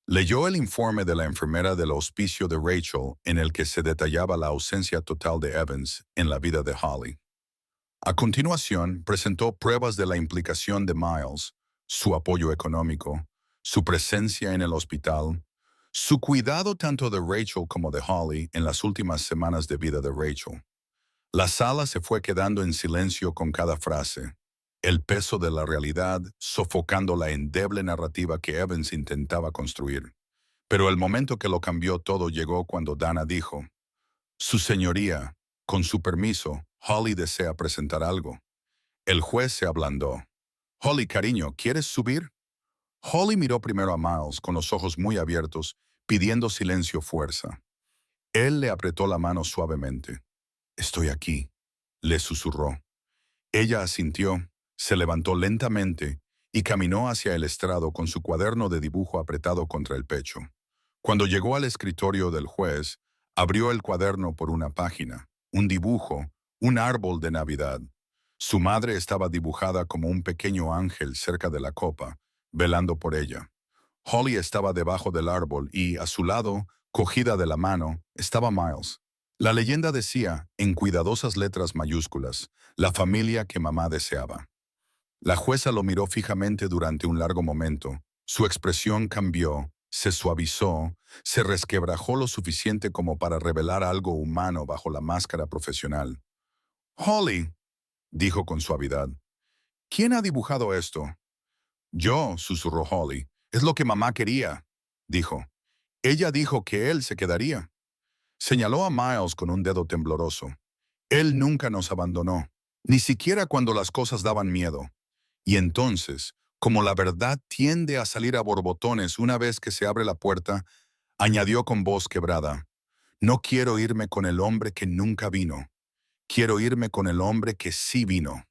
[SPEAKER 1] Leyó el informe de la enfermera del hospicio de Rachel en el que se detallaba la ausencia total de Evans en la vida de Holly. A continuación, presentó pruebas de la implicación de Miles, su apoyo económico, su presencia en el hospital, su cuidado tanto de Rachel como de Holly en las últimas semanas de vida de Rachel. La sala se fue quedando en silencio con cada frase, el peso de la realidad sofocando la endeble narrativa que Evans intentaba construir. Pero el momento que lo cambió todo llegó cuando Dana dijo, «Su señoría, con su permiso, Holly desea presentar algo». El juez se ablandó. «Holly, cariño, ¿quieres subir?» Holly miró primero a Miles con los ojos muy abiertos, pidiendo silencio fuerza. Él le apretó la mano suavemente. «Estoy aquí», le susurró. Ella asintió, se levantó lentamente y caminó hacia el estrado con su cuaderno de dibujo apretado contra el pecho. Cuando llegó al escritorio del juez, abrió el cuaderno por una página, un dibujo, un árbol de Navidad. Su madre estaba dibujada como un pequeño ángel cerca de la copa, velando por ella. Holly estaba debajo del árbol y, a su lado, cogida de la mano, estaba Miles. La leyenda decía, en cuidadosas letras mayúsculas, la familia que mamá deseaba. La jueza lo miró fijamente durante un largo momento. Su expresión cambió, se suavizó, se resquebrajó lo suficiente como para revelar algo humano bajo la máscara profesional. «Holly», dijo con suavidad, «¿quién ha dibujado esto?» «Yo», susurró Holly. «Es lo que mamá quería», dijo. «Ella dijo que él se quedaría». Señaló a Miles con un dedo tembloroso. «Él nunca nos abandonó, ni siquiera cuando las cosas daban miedo. Y entonces, como la verdad tiende a salir a borbotones una vez que se abre la puerta, añadió con voz quebrada, «No quiero irme con el hombre que nunca vino. Quiero irme con el hombre que sí vino».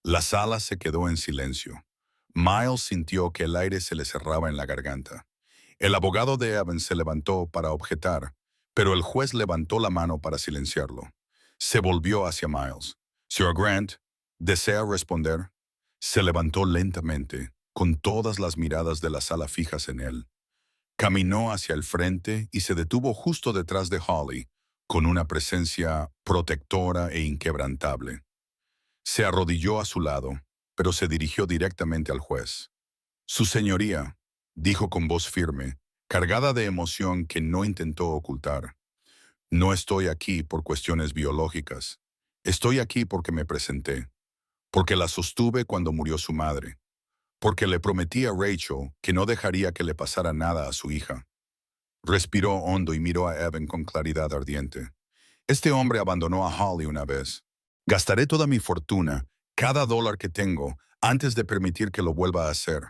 [SPEAKER 1] La sala se quedó en silencio. Miles sintió que el aire se le cerraba en la garganta. El abogado de Evans se levantó para objetar, pero el juez levantó la mano para silenciarlo. Se volvió hacia Miles. «Sir Grant, ¿desea responder?» Se levantó lentamente, con todas las miradas de la sala fijas en él. Caminó hacia el frente y se detuvo justo detrás de Holly, con una presencia protectora e inquebrantable. Se arrodilló a su lado, pero se dirigió directamente al juez. «Su señoría», dijo con voz firme, cargada de emoción que no intentó ocultar. No estoy aquí por cuestiones biológicas. Estoy aquí porque me presenté, porque la sostuve cuando murió su madre, porque le prometí a Rachel que no dejaría que le pasara nada a su hija. Respiró hondo y miró a Evan con claridad ardiente. Este hombre abandonó a Holly una vez. Gastaré toda mi fortuna, cada dólar que tengo, antes de permitir que lo vuelva a hacer.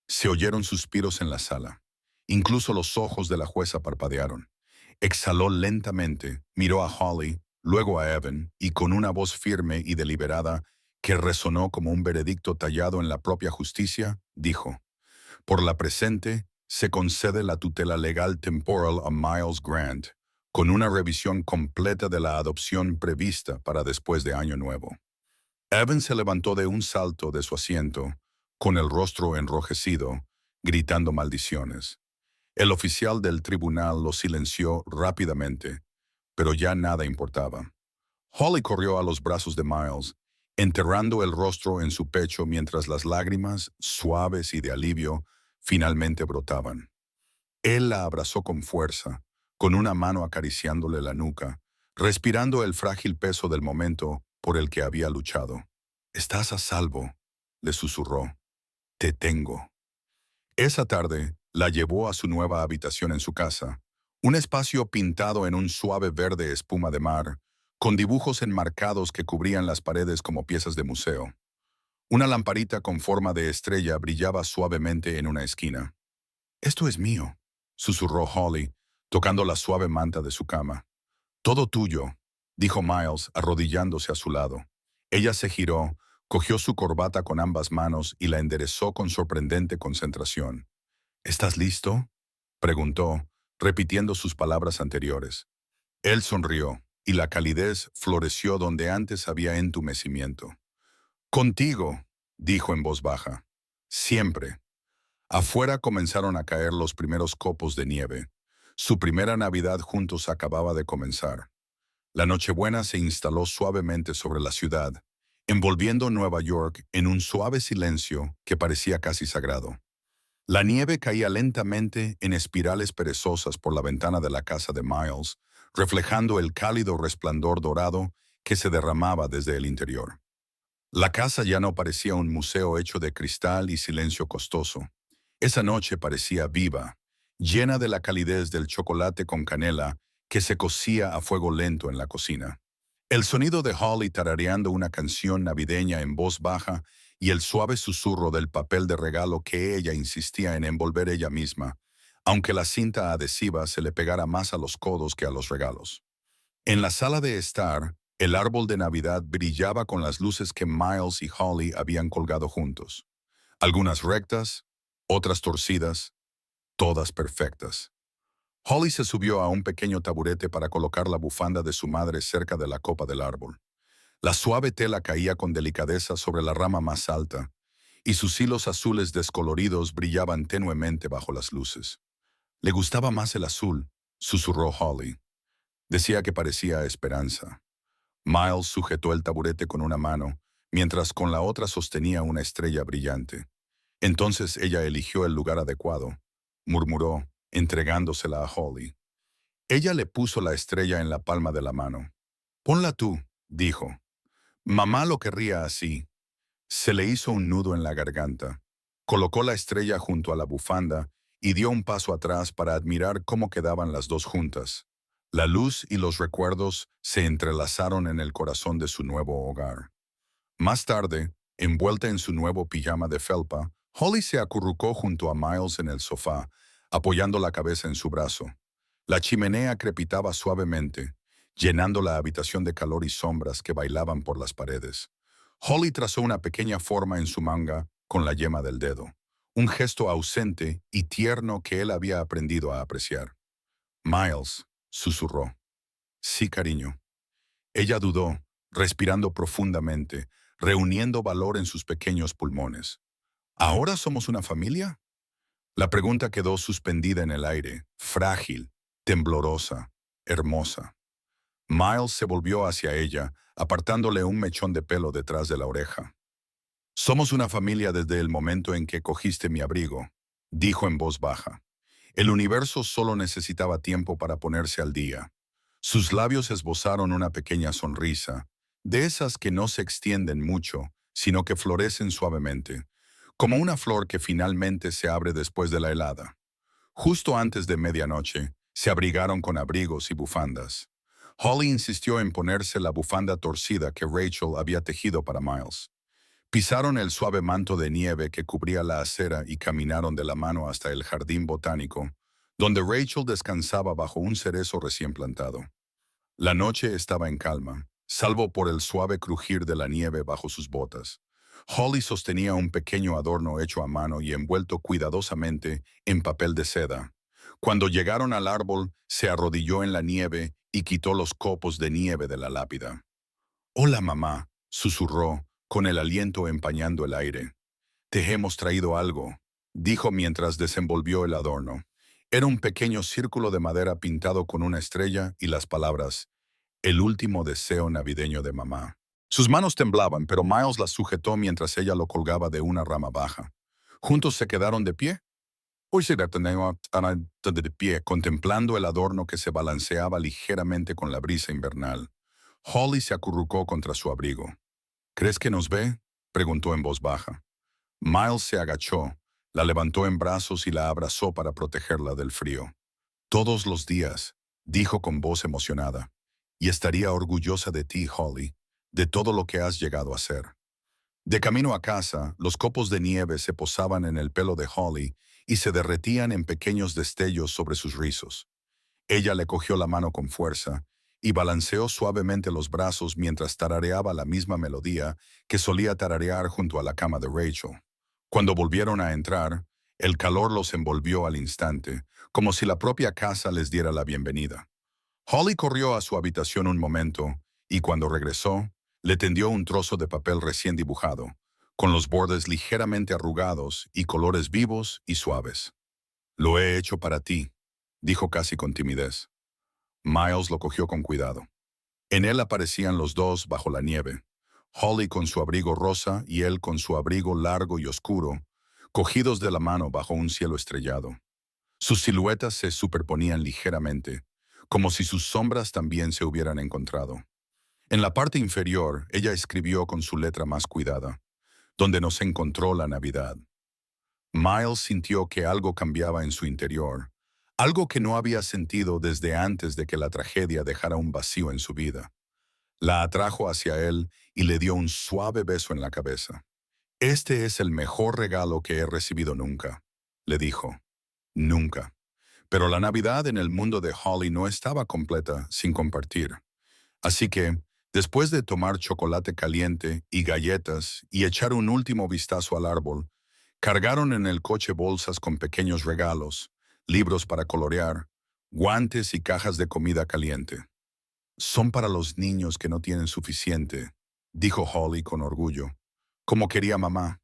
[SPEAKER 1] Se oyeron suspiros en la sala. Incluso los ojos de la jueza parpadearon. Exhaló lentamente, miró a Holly, luego a Evan, y con una voz firme y deliberada, que resonó como un veredicto tallado en la propia justicia, dijo: por la presente, se concede la tutela legal temporal a Miles Grant, con una revisión completa de la adopción prevista para después de Año Nuevo. Evan se levantó de un salto de su asiento, con el rostro enrojecido, gritando maldiciones. El oficial del tribunal lo silenció rápidamente, pero ya nada importaba. Holly corrió a los brazos de Miles, enterrando el rostro en su pecho mientras las lágrimas, suaves y de alivio, finalmente brotaban. Él la abrazó con fuerza, con una mano acariciándole la nuca, respirando el frágil peso del momento por el que había luchado. «Estás a salvo», le susurró. «Te tengo». Esa tarde, la llevó a su nueva habitación en su casa, un espacio pintado en un suave verde espuma de mar, con dibujos enmarcados que cubrían las paredes como piezas de museo. Una lamparita con forma de estrella brillaba suavemente en una esquina. «Esto es mío», susurró Holly, tocando la suave manta de su cama. «Todo tuyo», dijo Miles, arrodillándose a su lado. Ella se giró, cogió su corbata con ambas manos y la enderezó con sorprendente concentración. «¿Estás listo?», preguntó, repitiendo sus palabras anteriores. Él sonrió, y la calidez floreció donde antes había entumecimiento. «Contigo», dijo en voz baja. «Siempre». Afuera comenzaron a caer los primeros copos de nieve. Su primera Navidad juntos acababa de comenzar. La Nochebuena se instaló suavemente sobre la ciudad, envolviendo Nueva York en un suave silencio que parecía casi sagrado. La nieve caía lentamente en espirales perezosas por la ventana de la casa de Miles, reflejando el cálido resplandor dorado que se derramaba desde el interior. La casa ya no parecía un museo hecho de cristal y silencio costoso. Esa noche parecía viva, llena de la calidez del chocolate con canela que se cocía a fuego lento en la cocina. El sonido de Holly tarareando una canción navideña en voz baja y el suave susurro del papel de regalo que ella insistía en envolver ella misma, aunque la cinta adhesiva se le pegara más a los codos que a los regalos. En la sala de estar, el árbol de Navidad brillaba con las luces que Miles y Holly habían colgado juntos. Algunas rectas, otras torcidas, todas perfectas. Holly se subió a un pequeño taburete para colocar la bufanda de su madre cerca de la copa del árbol. La suave tela caía con delicadeza sobre la rama más alta, y sus hilos azules descoloridos brillaban tenuemente bajo las luces. «Le gustaba más el azul», susurró Holly. Decía que parecía esperanza. Miles sujetó el taburete con una mano, mientras con la otra sostenía una estrella brillante. Entonces ella eligió el lugar adecuado, murmuró, entregándosela a Holly. Ella le puso la estrella en la palma de la mano. «Ponla tú», dijo. «Mamá lo querría así». Se le hizo un nudo en la garganta. Colocó la estrella junto a la bufanda y dio un paso atrás para admirar cómo quedaban las dos juntas. La luz y los recuerdos se entrelazaron en el corazón de su nuevo hogar. Más tarde, envuelta en su nuevo pijama de felpa, Holly se acurrucó junto a Miles en el sofá, apoyando la cabeza en su brazo. La chimenea crepitaba suavemente, llenando la habitación de calor y sombras que bailaban por las paredes. Holly trazó una pequeña forma en su manga con la yema del dedo, un gesto ausente y tierno que él había aprendido a apreciar. «Miles», susurró. «Sí, cariño». Ella dudó, respirando profundamente, reuniendo valor en sus pequeños pulmones. «¿Ahora somos una familia?». La pregunta quedó suspendida en el aire, frágil, temblorosa, hermosa. Miles se volvió hacia ella, apartándole un mechón de pelo detrás de la oreja. «Somos una familia desde el momento en que cogiste mi abrigo», dijo en voz baja. El universo solo necesitaba tiempo para ponerse al día. Sus labios esbozaron una pequeña sonrisa, de esas que no se extienden mucho, sino que florecen suavemente, como una flor que finalmente se abre después de la helada. Justo antes de medianoche, se abrigaron con abrigos y bufandas. Holly insistió en ponerse la bufanda torcida que Rachel había tejido para Miles. Pisaron el suave manto de nieve que cubría la acera y caminaron de la mano hasta el jardín botánico, donde Rachel descansaba bajo un cerezo recién plantado. La noche estaba en calma, salvo por el suave crujir de la nieve bajo sus botas. Holly sostenía un pequeño adorno hecho a mano y envuelto cuidadosamente en papel de seda. Cuando llegaron al árbol, se arrodilló en la nieve y quitó los copos de nieve de la lápida. «Hola, mamá», susurró, con el aliento empañando el aire. «Te hemos traído algo», dijo mientras desenvolvió el adorno. Era un pequeño círculo de madera pintado con una estrella y las palabras «El último deseo navideño de mamá». Sus manos temblaban, pero Miles las sujetó mientras ella lo colgaba de una rama baja. Juntos se quedaron de pie. Hoy se detenían de pie, contemplando el adorno que se balanceaba ligeramente con la brisa invernal. Holly se acurrucó contra su abrigo. «¿Crees que nos ve?», preguntó en voz baja. Miles se agachó, la levantó en brazos y la abrazó para protegerla del frío. «Todos los días», dijo con voz emocionada, «y estaría orgullosa de ti, Holly, de todo lo que has llegado a ser». De camino a casa, los copos de nieve se posaban en el pelo de Holly y se derretían en pequeños destellos sobre sus rizos. Ella le cogió la mano con fuerza y balanceó suavemente los brazos mientras tarareaba la misma melodía que solía tararear junto a la cama de Rachel. Cuando volvieron a entrar, el calor los envolvió al instante, como si la propia casa les diera la bienvenida. Holly corrió a su habitación un momento y cuando regresó, le tendió un trozo de papel recién dibujado, con los bordes ligeramente arrugados y colores vivos y suaves. «Lo he hecho para ti», dijo casi con timidez. Miles lo cogió con cuidado. En él aparecían los dos bajo la nieve, Holly con su abrigo rosa y él con su abrigo largo y oscuro, cogidos de la mano bajo un cielo estrellado. Sus siluetas se superponían ligeramente, como si sus sombras también se hubieran encontrado. En la parte inferior, ella escribió con su letra más cuidada, «Donde nos encontró la Navidad». Miles sintió que algo cambiaba en su interior, algo que no había sentido desde antes de que la tragedia dejara un vacío en su vida. La atrajo hacia él y le dio un suave beso en la cabeza. «Este es el mejor regalo que he recibido nunca», le dijo. «Nunca». Pero la Navidad en el mundo de Holly no estaba completa sin compartir. Así que, después de tomar chocolate caliente y galletas y echar un último vistazo al árbol, cargaron en el coche bolsas con pequeños regalos, libros para colorear, guantes y cajas de comida caliente. «Son para los niños que no tienen suficiente», dijo Holly con orgullo, como quería mamá.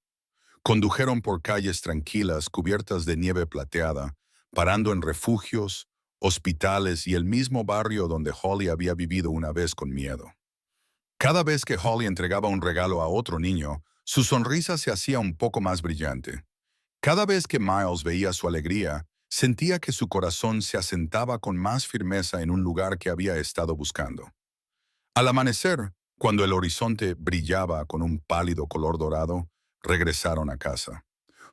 [SPEAKER 1] Condujeron por calles tranquilas cubiertas de nieve plateada, parando en refugios, hospitales y el mismo barrio donde Holly había vivido una vez con miedo. Cada vez que Holly entregaba un regalo a otro niño, su sonrisa se hacía un poco más brillante. Cada vez que Miles veía su alegría, sentía que su corazón se asentaba con más firmeza en un lugar que había estado buscando. Al amanecer, cuando el horizonte brillaba con un pálido color dorado, regresaron a casa.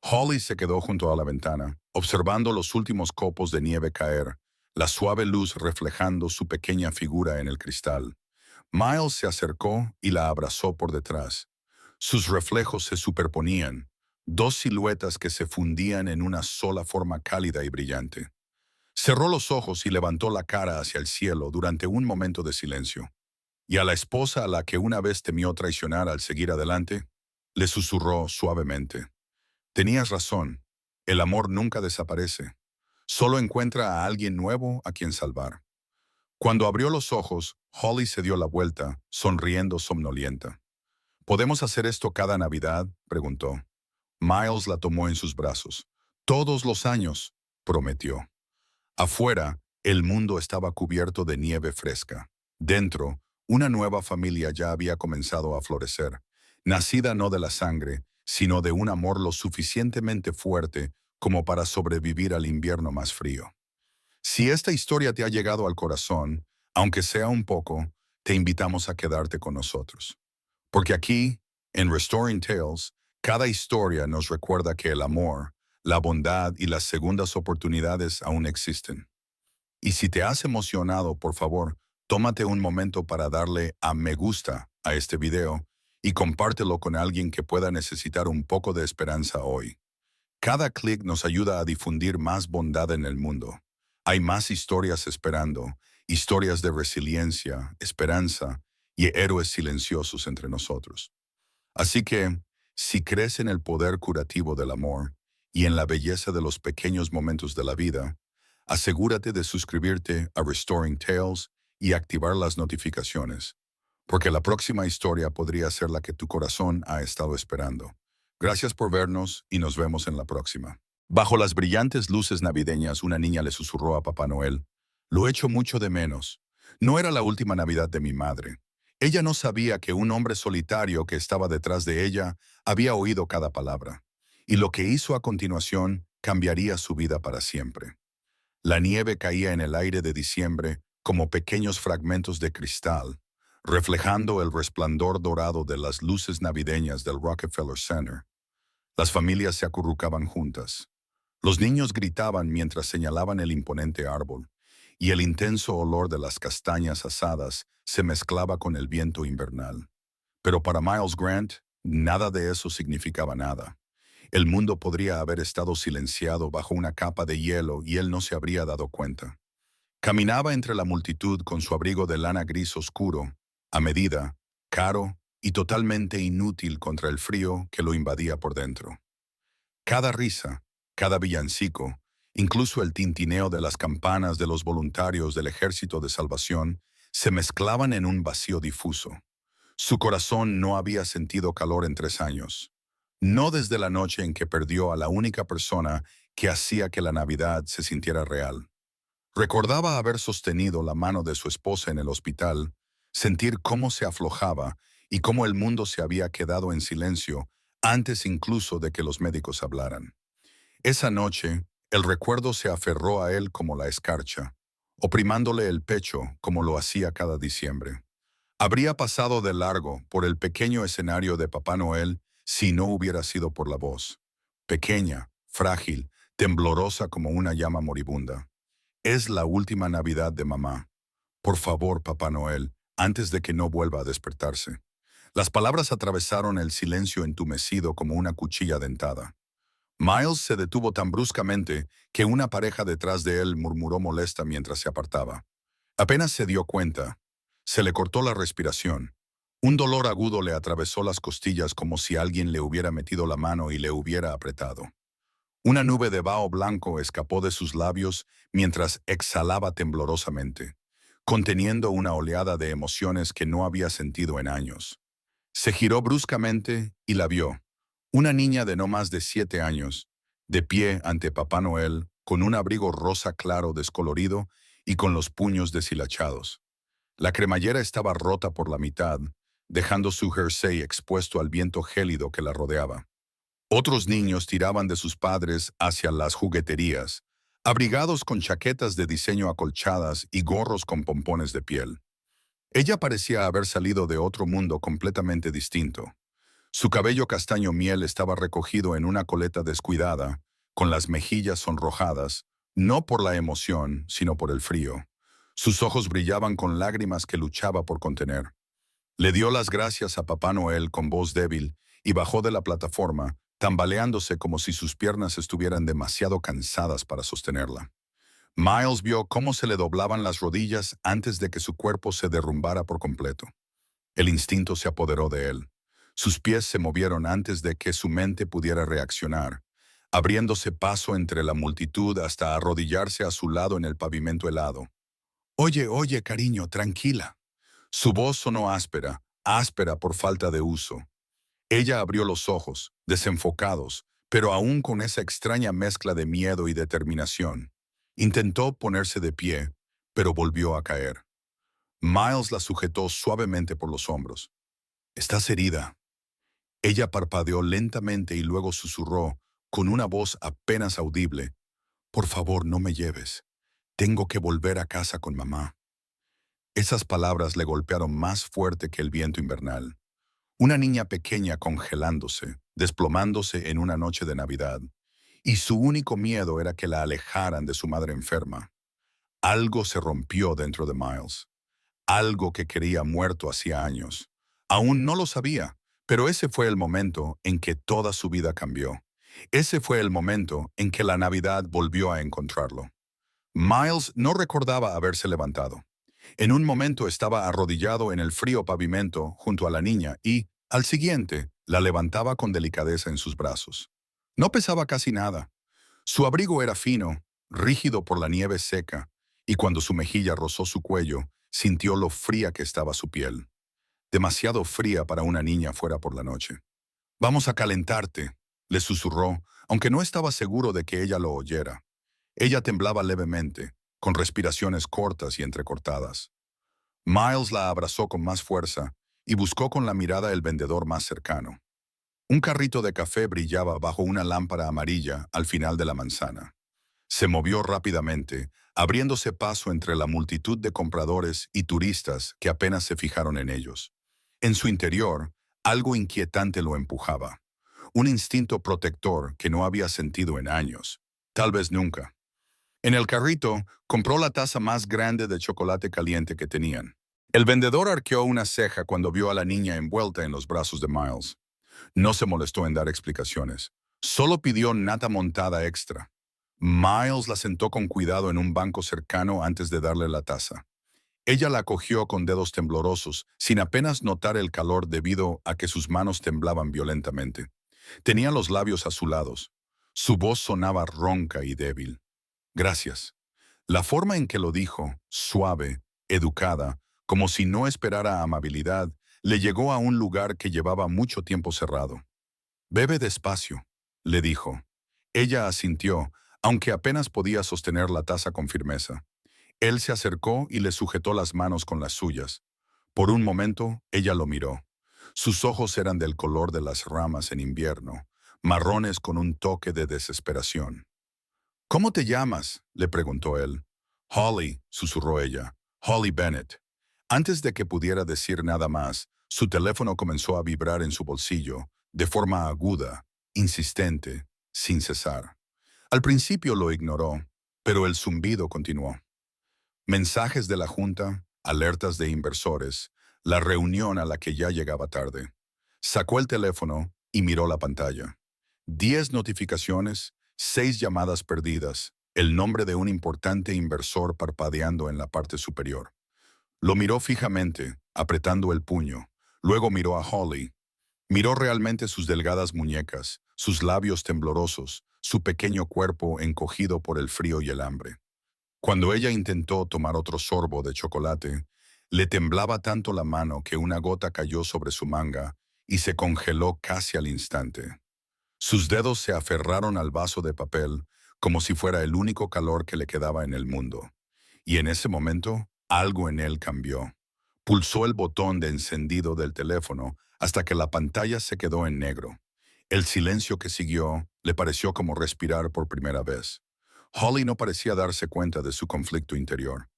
[SPEAKER 1] Holly se quedó junto a la ventana, observando los últimos copos de nieve caer, la suave luz reflejando su pequeña figura en el cristal. Miles se acercó y la abrazó por detrás. Sus reflejos se superponían, dos siluetas que se fundían en una sola forma cálida y brillante. Cerró los ojos y levantó la cara hacia el cielo durante un momento de silencio. Y a la esposa a la que una vez temió traicionar al seguir adelante, le susurró suavemente. «Tenías razón, el amor nunca desaparece. Solo encuentra a alguien nuevo a quien salvar». Cuando abrió los ojos, Holly se dio la vuelta, sonriendo somnolienta. «¿Podemos hacer esto cada Navidad?», preguntó. Miles la tomó en sus brazos. «Todos los años», prometió. Afuera, el mundo estaba cubierto de nieve fresca. Dentro, una nueva familia ya había comenzado a florecer, nacida no de la sangre, sino de un amor lo suficientemente fuerte como para sobrevivir al invierno más frío. Si esta historia te ha llegado al corazón, aunque sea un poco, te invitamos a quedarte con nosotros. Porque aquí, en Restoring Tales, cada historia nos recuerda que el amor, la bondad y las segundas oportunidades aún existen. Y si te has emocionado, por favor, tómate un momento para darle a me gusta a este video y compártelo con alguien que pueda necesitar un poco de esperanza hoy. Cada clic nos ayuda a difundir más bondad en el mundo. Hay más historias esperando, historias de resiliencia, esperanza y héroes silenciosos entre nosotros. Así que, si crees en el poder curativo del amor y en la belleza de los pequeños momentos de la vida, asegúrate de suscribirte a Restoring Tales y activar las notificaciones, porque la próxima historia podría ser la que tu corazón ha estado esperando. Gracias por vernos y nos vemos en la próxima. Bajo las brillantes luces navideñas, una niña le susurró a Papá Noel: «Lo echo mucho de menos. No era la última Navidad de mi madre». Ella no sabía que un hombre solitario que estaba detrás de ella había oído cada palabra, y lo que hizo a continuación cambiaría su vida para siempre. La nieve caía en el aire de diciembre como pequeños fragmentos de cristal, reflejando el resplandor dorado de las luces navideñas del Rockefeller Center. Las familias se acurrucaban juntas. Los niños gritaban mientras señalaban el imponente árbol, y el intenso olor de las castañas asadas se mezclaba con el viento invernal. Pero para Miles Grant, nada de eso significaba nada. El mundo podría haber estado silenciado bajo una capa de hielo y él no se habría dado cuenta. Caminaba entre la multitud con su abrigo de lana gris oscuro, a medida, caro y totalmente inútil contra el frío que lo invadía por dentro. Cada risa, cada villancico, incluso el tintineo de las campanas de los voluntarios del Ejército de Salvación, se mezclaban en un vacío difuso. Su corazón no había sentido calor en 3 años. No desde la noche en que perdió a la única persona que hacía que la Navidad se sintiera real. Recordaba haber sostenido la mano de su esposa en el hospital, sentir cómo se aflojaba y cómo el mundo se había quedado en silencio antes incluso de que los médicos hablaran. Esa noche, el recuerdo se aferró a él como la escarcha, oprimándole el pecho como lo hacía cada diciembre. Habría pasado de largo por el pequeño escenario de Papá Noel si no hubiera sido por la voz. Pequeña, frágil, temblorosa como una llama moribunda. Es la última Navidad de mamá. Por favor, Papá Noel, antes de que no vuelva a despertarse. Las palabras atravesaron el silencio entumecido como una cuchilla dentada. Miles se detuvo tan bruscamente que una pareja detrás de él murmuró molesta mientras se apartaba. Apenas se dio cuenta, se le cortó la respiración. Un dolor agudo le atravesó las costillas como si alguien le hubiera metido la mano y le hubiera apretado. Una nube de vaho blanco escapó de sus labios mientras exhalaba temblorosamente, conteniendo una oleada de emociones que no había sentido en años. Se giró bruscamente y la vio. Una niña de no más de 7 años, de pie ante Papá Noel, con un abrigo rosa claro descolorido y con los puños deshilachados. La cremallera estaba rota por la mitad, dejando su jersey expuesto al viento gélido que la rodeaba. Otros niños tiraban de sus padres hacia las jugueterías, abrigados con chaquetas de diseño acolchadas y gorros con pompones de piel. Ella parecía haber salido de otro mundo completamente distinto. Su cabello castaño miel estaba recogido en una coleta descuidada, con las mejillas sonrojadas, no por la emoción, sino por el frío. Sus ojos brillaban con lágrimas que luchaba por contener. Le dio las gracias a Papá Noel con voz débil y bajó de la plataforma, tambaleándose como si sus piernas estuvieran demasiado cansadas para sostenerla. Miles vio cómo se le doblaban las rodillas antes de que su cuerpo se derrumbara por completo. El instinto se apoderó de él. Sus pies se movieron antes de que su mente pudiera reaccionar, abriéndose paso entre la multitud hasta arrodillarse a su lado en el pavimento helado. «Oye, oye, cariño, tranquila». Su voz sonó áspera, áspera por falta de uso. Ella abrió los ojos, desenfocados, pero aún con esa extraña mezcla de miedo y determinación. Intentó ponerse de pie, pero volvió a caer. Miles la sujetó suavemente por los hombros. «Estás herida». Ella parpadeó lentamente y luego susurró, con una voz apenas audible: «Por favor, no me lleves. Tengo que volver a casa con mamá». Esas palabras le golpearon más fuerte que el viento invernal. Una niña pequeña congelándose, desplomándose en una noche de Navidad, y su único miedo era que la alejaran de su madre enferma. Algo se rompió dentro de Miles, algo que quería muerto hacía años. Aún no lo sabía, pero ese fue el momento en que toda su vida cambió. Ese fue el momento en que la Navidad volvió a encontrarlo. Miles no recordaba haberse levantado. En un momento estaba arrodillado en el frío pavimento junto a la niña y, al siguiente, la levantaba con delicadeza en sus brazos. No pesaba casi nada. Su abrigo era fino, rígido por la nieve seca, y cuando su mejilla rozó su cuello, sintió lo fría que estaba su piel. Demasiado fría para una niña fuera por la noche. «Vamos a calentarte», le susurró, aunque no estaba seguro de que ella lo oyera. Ella temblaba levemente, con respiraciones cortas y entrecortadas. Miles la abrazó con más fuerza y buscó con la mirada el vendedor más cercano. Un carrito de café brillaba bajo una lámpara amarilla al final de la manzana. Se movió rápidamente, abriéndose paso entre la multitud de compradores y turistas que apenas se fijaron en ellos. En su interior, algo inquietante lo empujaba. Un instinto protector que no había sentido en años, tal vez nunca. En el carrito, compró la taza más grande de chocolate caliente que tenían. El vendedor arqueó una ceja cuando vio a la niña envuelta en los brazos de Miles. No se molestó en dar explicaciones. Solo pidió nata montada extra. Miles la sentó con cuidado en un banco cercano antes de darle la taza. Ella la cogió con dedos temblorosos, sin apenas notar el calor debido a que sus manos temblaban violentamente. Tenía los labios azulados. Su voz sonaba ronca y débil. «Gracias». La forma en que lo dijo, suave, educada, como si no esperara amabilidad, le llegó a un lugar que llevaba mucho tiempo cerrado. «Bebe despacio», le dijo. Ella asintió, aunque apenas podía sostener la taza con firmeza. Él se acercó y le sujetó las manos con las suyas. Por un momento, ella lo miró. Sus ojos eran del color de las ramas en invierno, marrones con un toque de desesperación. «¿Cómo te llamas?», le preguntó él. «Holly», susurró ella. «Holly Bennett». Antes de que pudiera decir nada más, su teléfono comenzó a vibrar en su bolsillo, de forma aguda, insistente, sin cesar. Al principio lo ignoró, pero el zumbido continuó. Mensajes de la junta, alertas de inversores, la reunión a la que ya llegaba tarde. Sacó el teléfono y miró la pantalla. 10 notificaciones, 6 llamadas perdidas, el nombre de un importante inversor parpadeando en la parte superior. Lo miró fijamente, apretando el puño. Luego miró a Holly. Miró realmente sus delgadas muñecas, sus labios temblorosos, su pequeño cuerpo encogido por el frío y el hambre. Cuando ella intentó tomar otro sorbo de chocolate, le temblaba tanto la mano que una gota cayó sobre su manga y se congeló casi al instante. Sus dedos se aferraron al vaso de papel como si fuera el único calor que le quedaba en el mundo. Y en ese momento, algo en él cambió. Pulsó el botón de encendido del teléfono hasta que la pantalla se quedó en negro. El silencio que siguió le pareció como respirar por primera vez. Holly no parecía darse cuenta de su conflicto interior.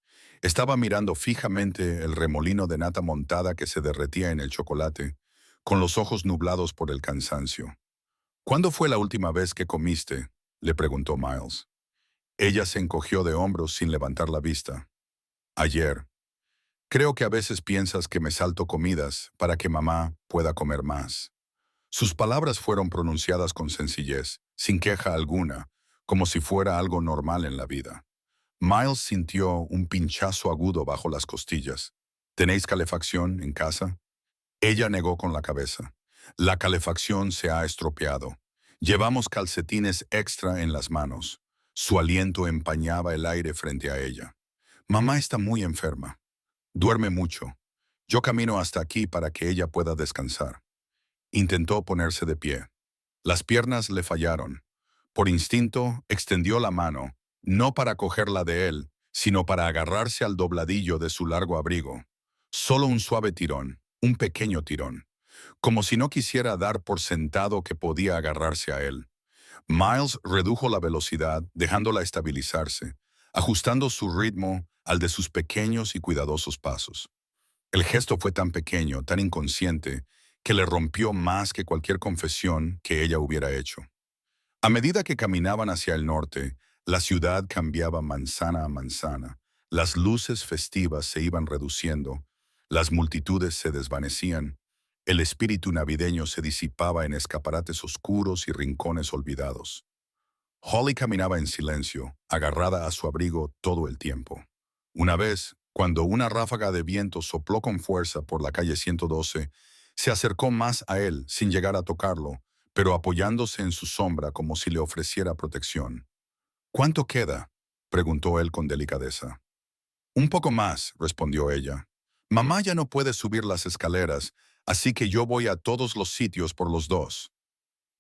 [SPEAKER 1] Estaba mirando fijamente el remolino de nata montada que se derretía en el chocolate, con los ojos nublados por el cansancio. «¿Cuándo fue la última vez que comiste?», le preguntó Miles. Ella se encogió de hombros sin levantar la vista. «Ayer. Creo que a veces piensas que me salto comidas para que mamá pueda comer más». Sus palabras fueron pronunciadas con sencillez, sin queja alguna, como si fuera algo normal en la vida. Miles sintió un pinchazo agudo bajo las costillas. «¿Tenéis calefacción en casa?». Ella negó con la cabeza. «La calefacción se ha estropeado. Llevamos calcetines extra en las manos». Su aliento empañaba el aire frente a ella. «Mamá está muy enferma. Duerme mucho. Yo camino hasta aquí para que ella pueda descansar». Intentó ponerse de pie. Las piernas le fallaron. Por instinto, extendió la mano, no para cogerla de él, sino para agarrarse al dobladillo de su largo abrigo. Solo un suave tirón, un pequeño tirón, como si no quisiera dar por sentado que podía agarrarse a él. Miles redujo la velocidad, dejándola estabilizarse, ajustando su ritmo al de sus pequeños y cuidadosos pasos. El gesto fue tan pequeño, tan inconsciente, que le rompió más que cualquier confesión que ella hubiera hecho. A medida que caminaban hacia el norte, la ciudad cambiaba manzana a manzana. Las luces festivas se iban reduciendo, las multitudes se desvanecían, el espíritu navideño se disipaba en escaparates oscuros y rincones olvidados. Holly caminaba en silencio, agarrada a su abrigo todo el tiempo. Una vez, cuando una ráfaga de viento sopló con fuerza por la calle 112, se acercó más a él sin llegar a tocarlo, pero apoyándose en su sombra como si le ofreciera protección. ¿Cuánto queda?, preguntó él con delicadeza. Un poco más, respondió ella. Mamá ya no puede subir las escaleras, así que yo voy a todos los sitios por los dos.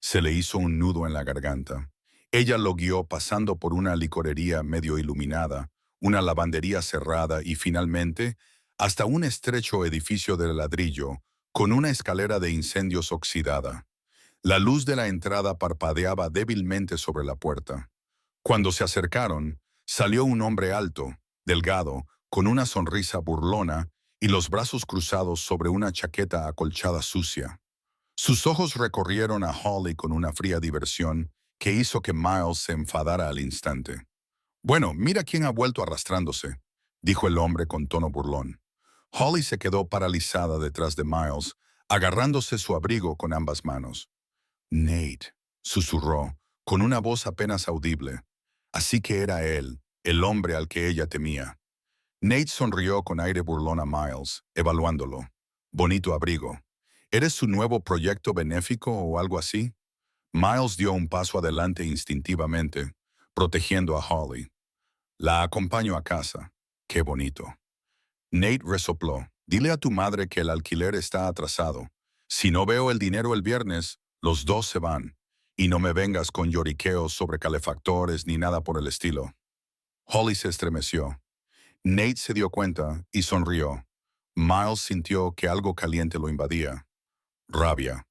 [SPEAKER 1] Se le hizo un nudo en la garganta. Ella lo guió pasando por una licorería medio iluminada, una lavandería cerrada y finalmente hasta un estrecho edificio de ladrillo con una escalera de incendios oxidada. La luz de la entrada parpadeaba débilmente sobre la puerta. Cuando se acercaron, salió un hombre alto, delgado, con una sonrisa burlona y los brazos cruzados sobre una chaqueta acolchada sucia. Sus ojos recorrieron a Holly con una fría diversión que hizo que Miles se enfadara al instante. Bueno, mira quién ha vuelto arrastrándose, dijo el hombre con tono burlón. Holly se quedó paralizada detrás de Miles, agarrándose su abrigo con ambas manos. Nate, susurró, con una voz apenas audible. Así que era él, el hombre al que ella temía. Nate sonrió con aire burlón a Miles, evaluándolo. Bonito abrigo. ¿Eres su nuevo proyecto benéfico o algo así? Miles dio un paso adelante instintivamente, protegiendo a Holly. La acompaño a casa. Qué bonito. Nate resopló. Dile a tu madre que el alquiler está atrasado. Si no veo el dinero el viernes, los dos se van. Y no me vengas con lloriqueos sobre calefactores ni nada por el estilo. Holly se estremeció. Nate se dio cuenta y sonrió. Miles sintió que algo caliente lo invadía. Rabia.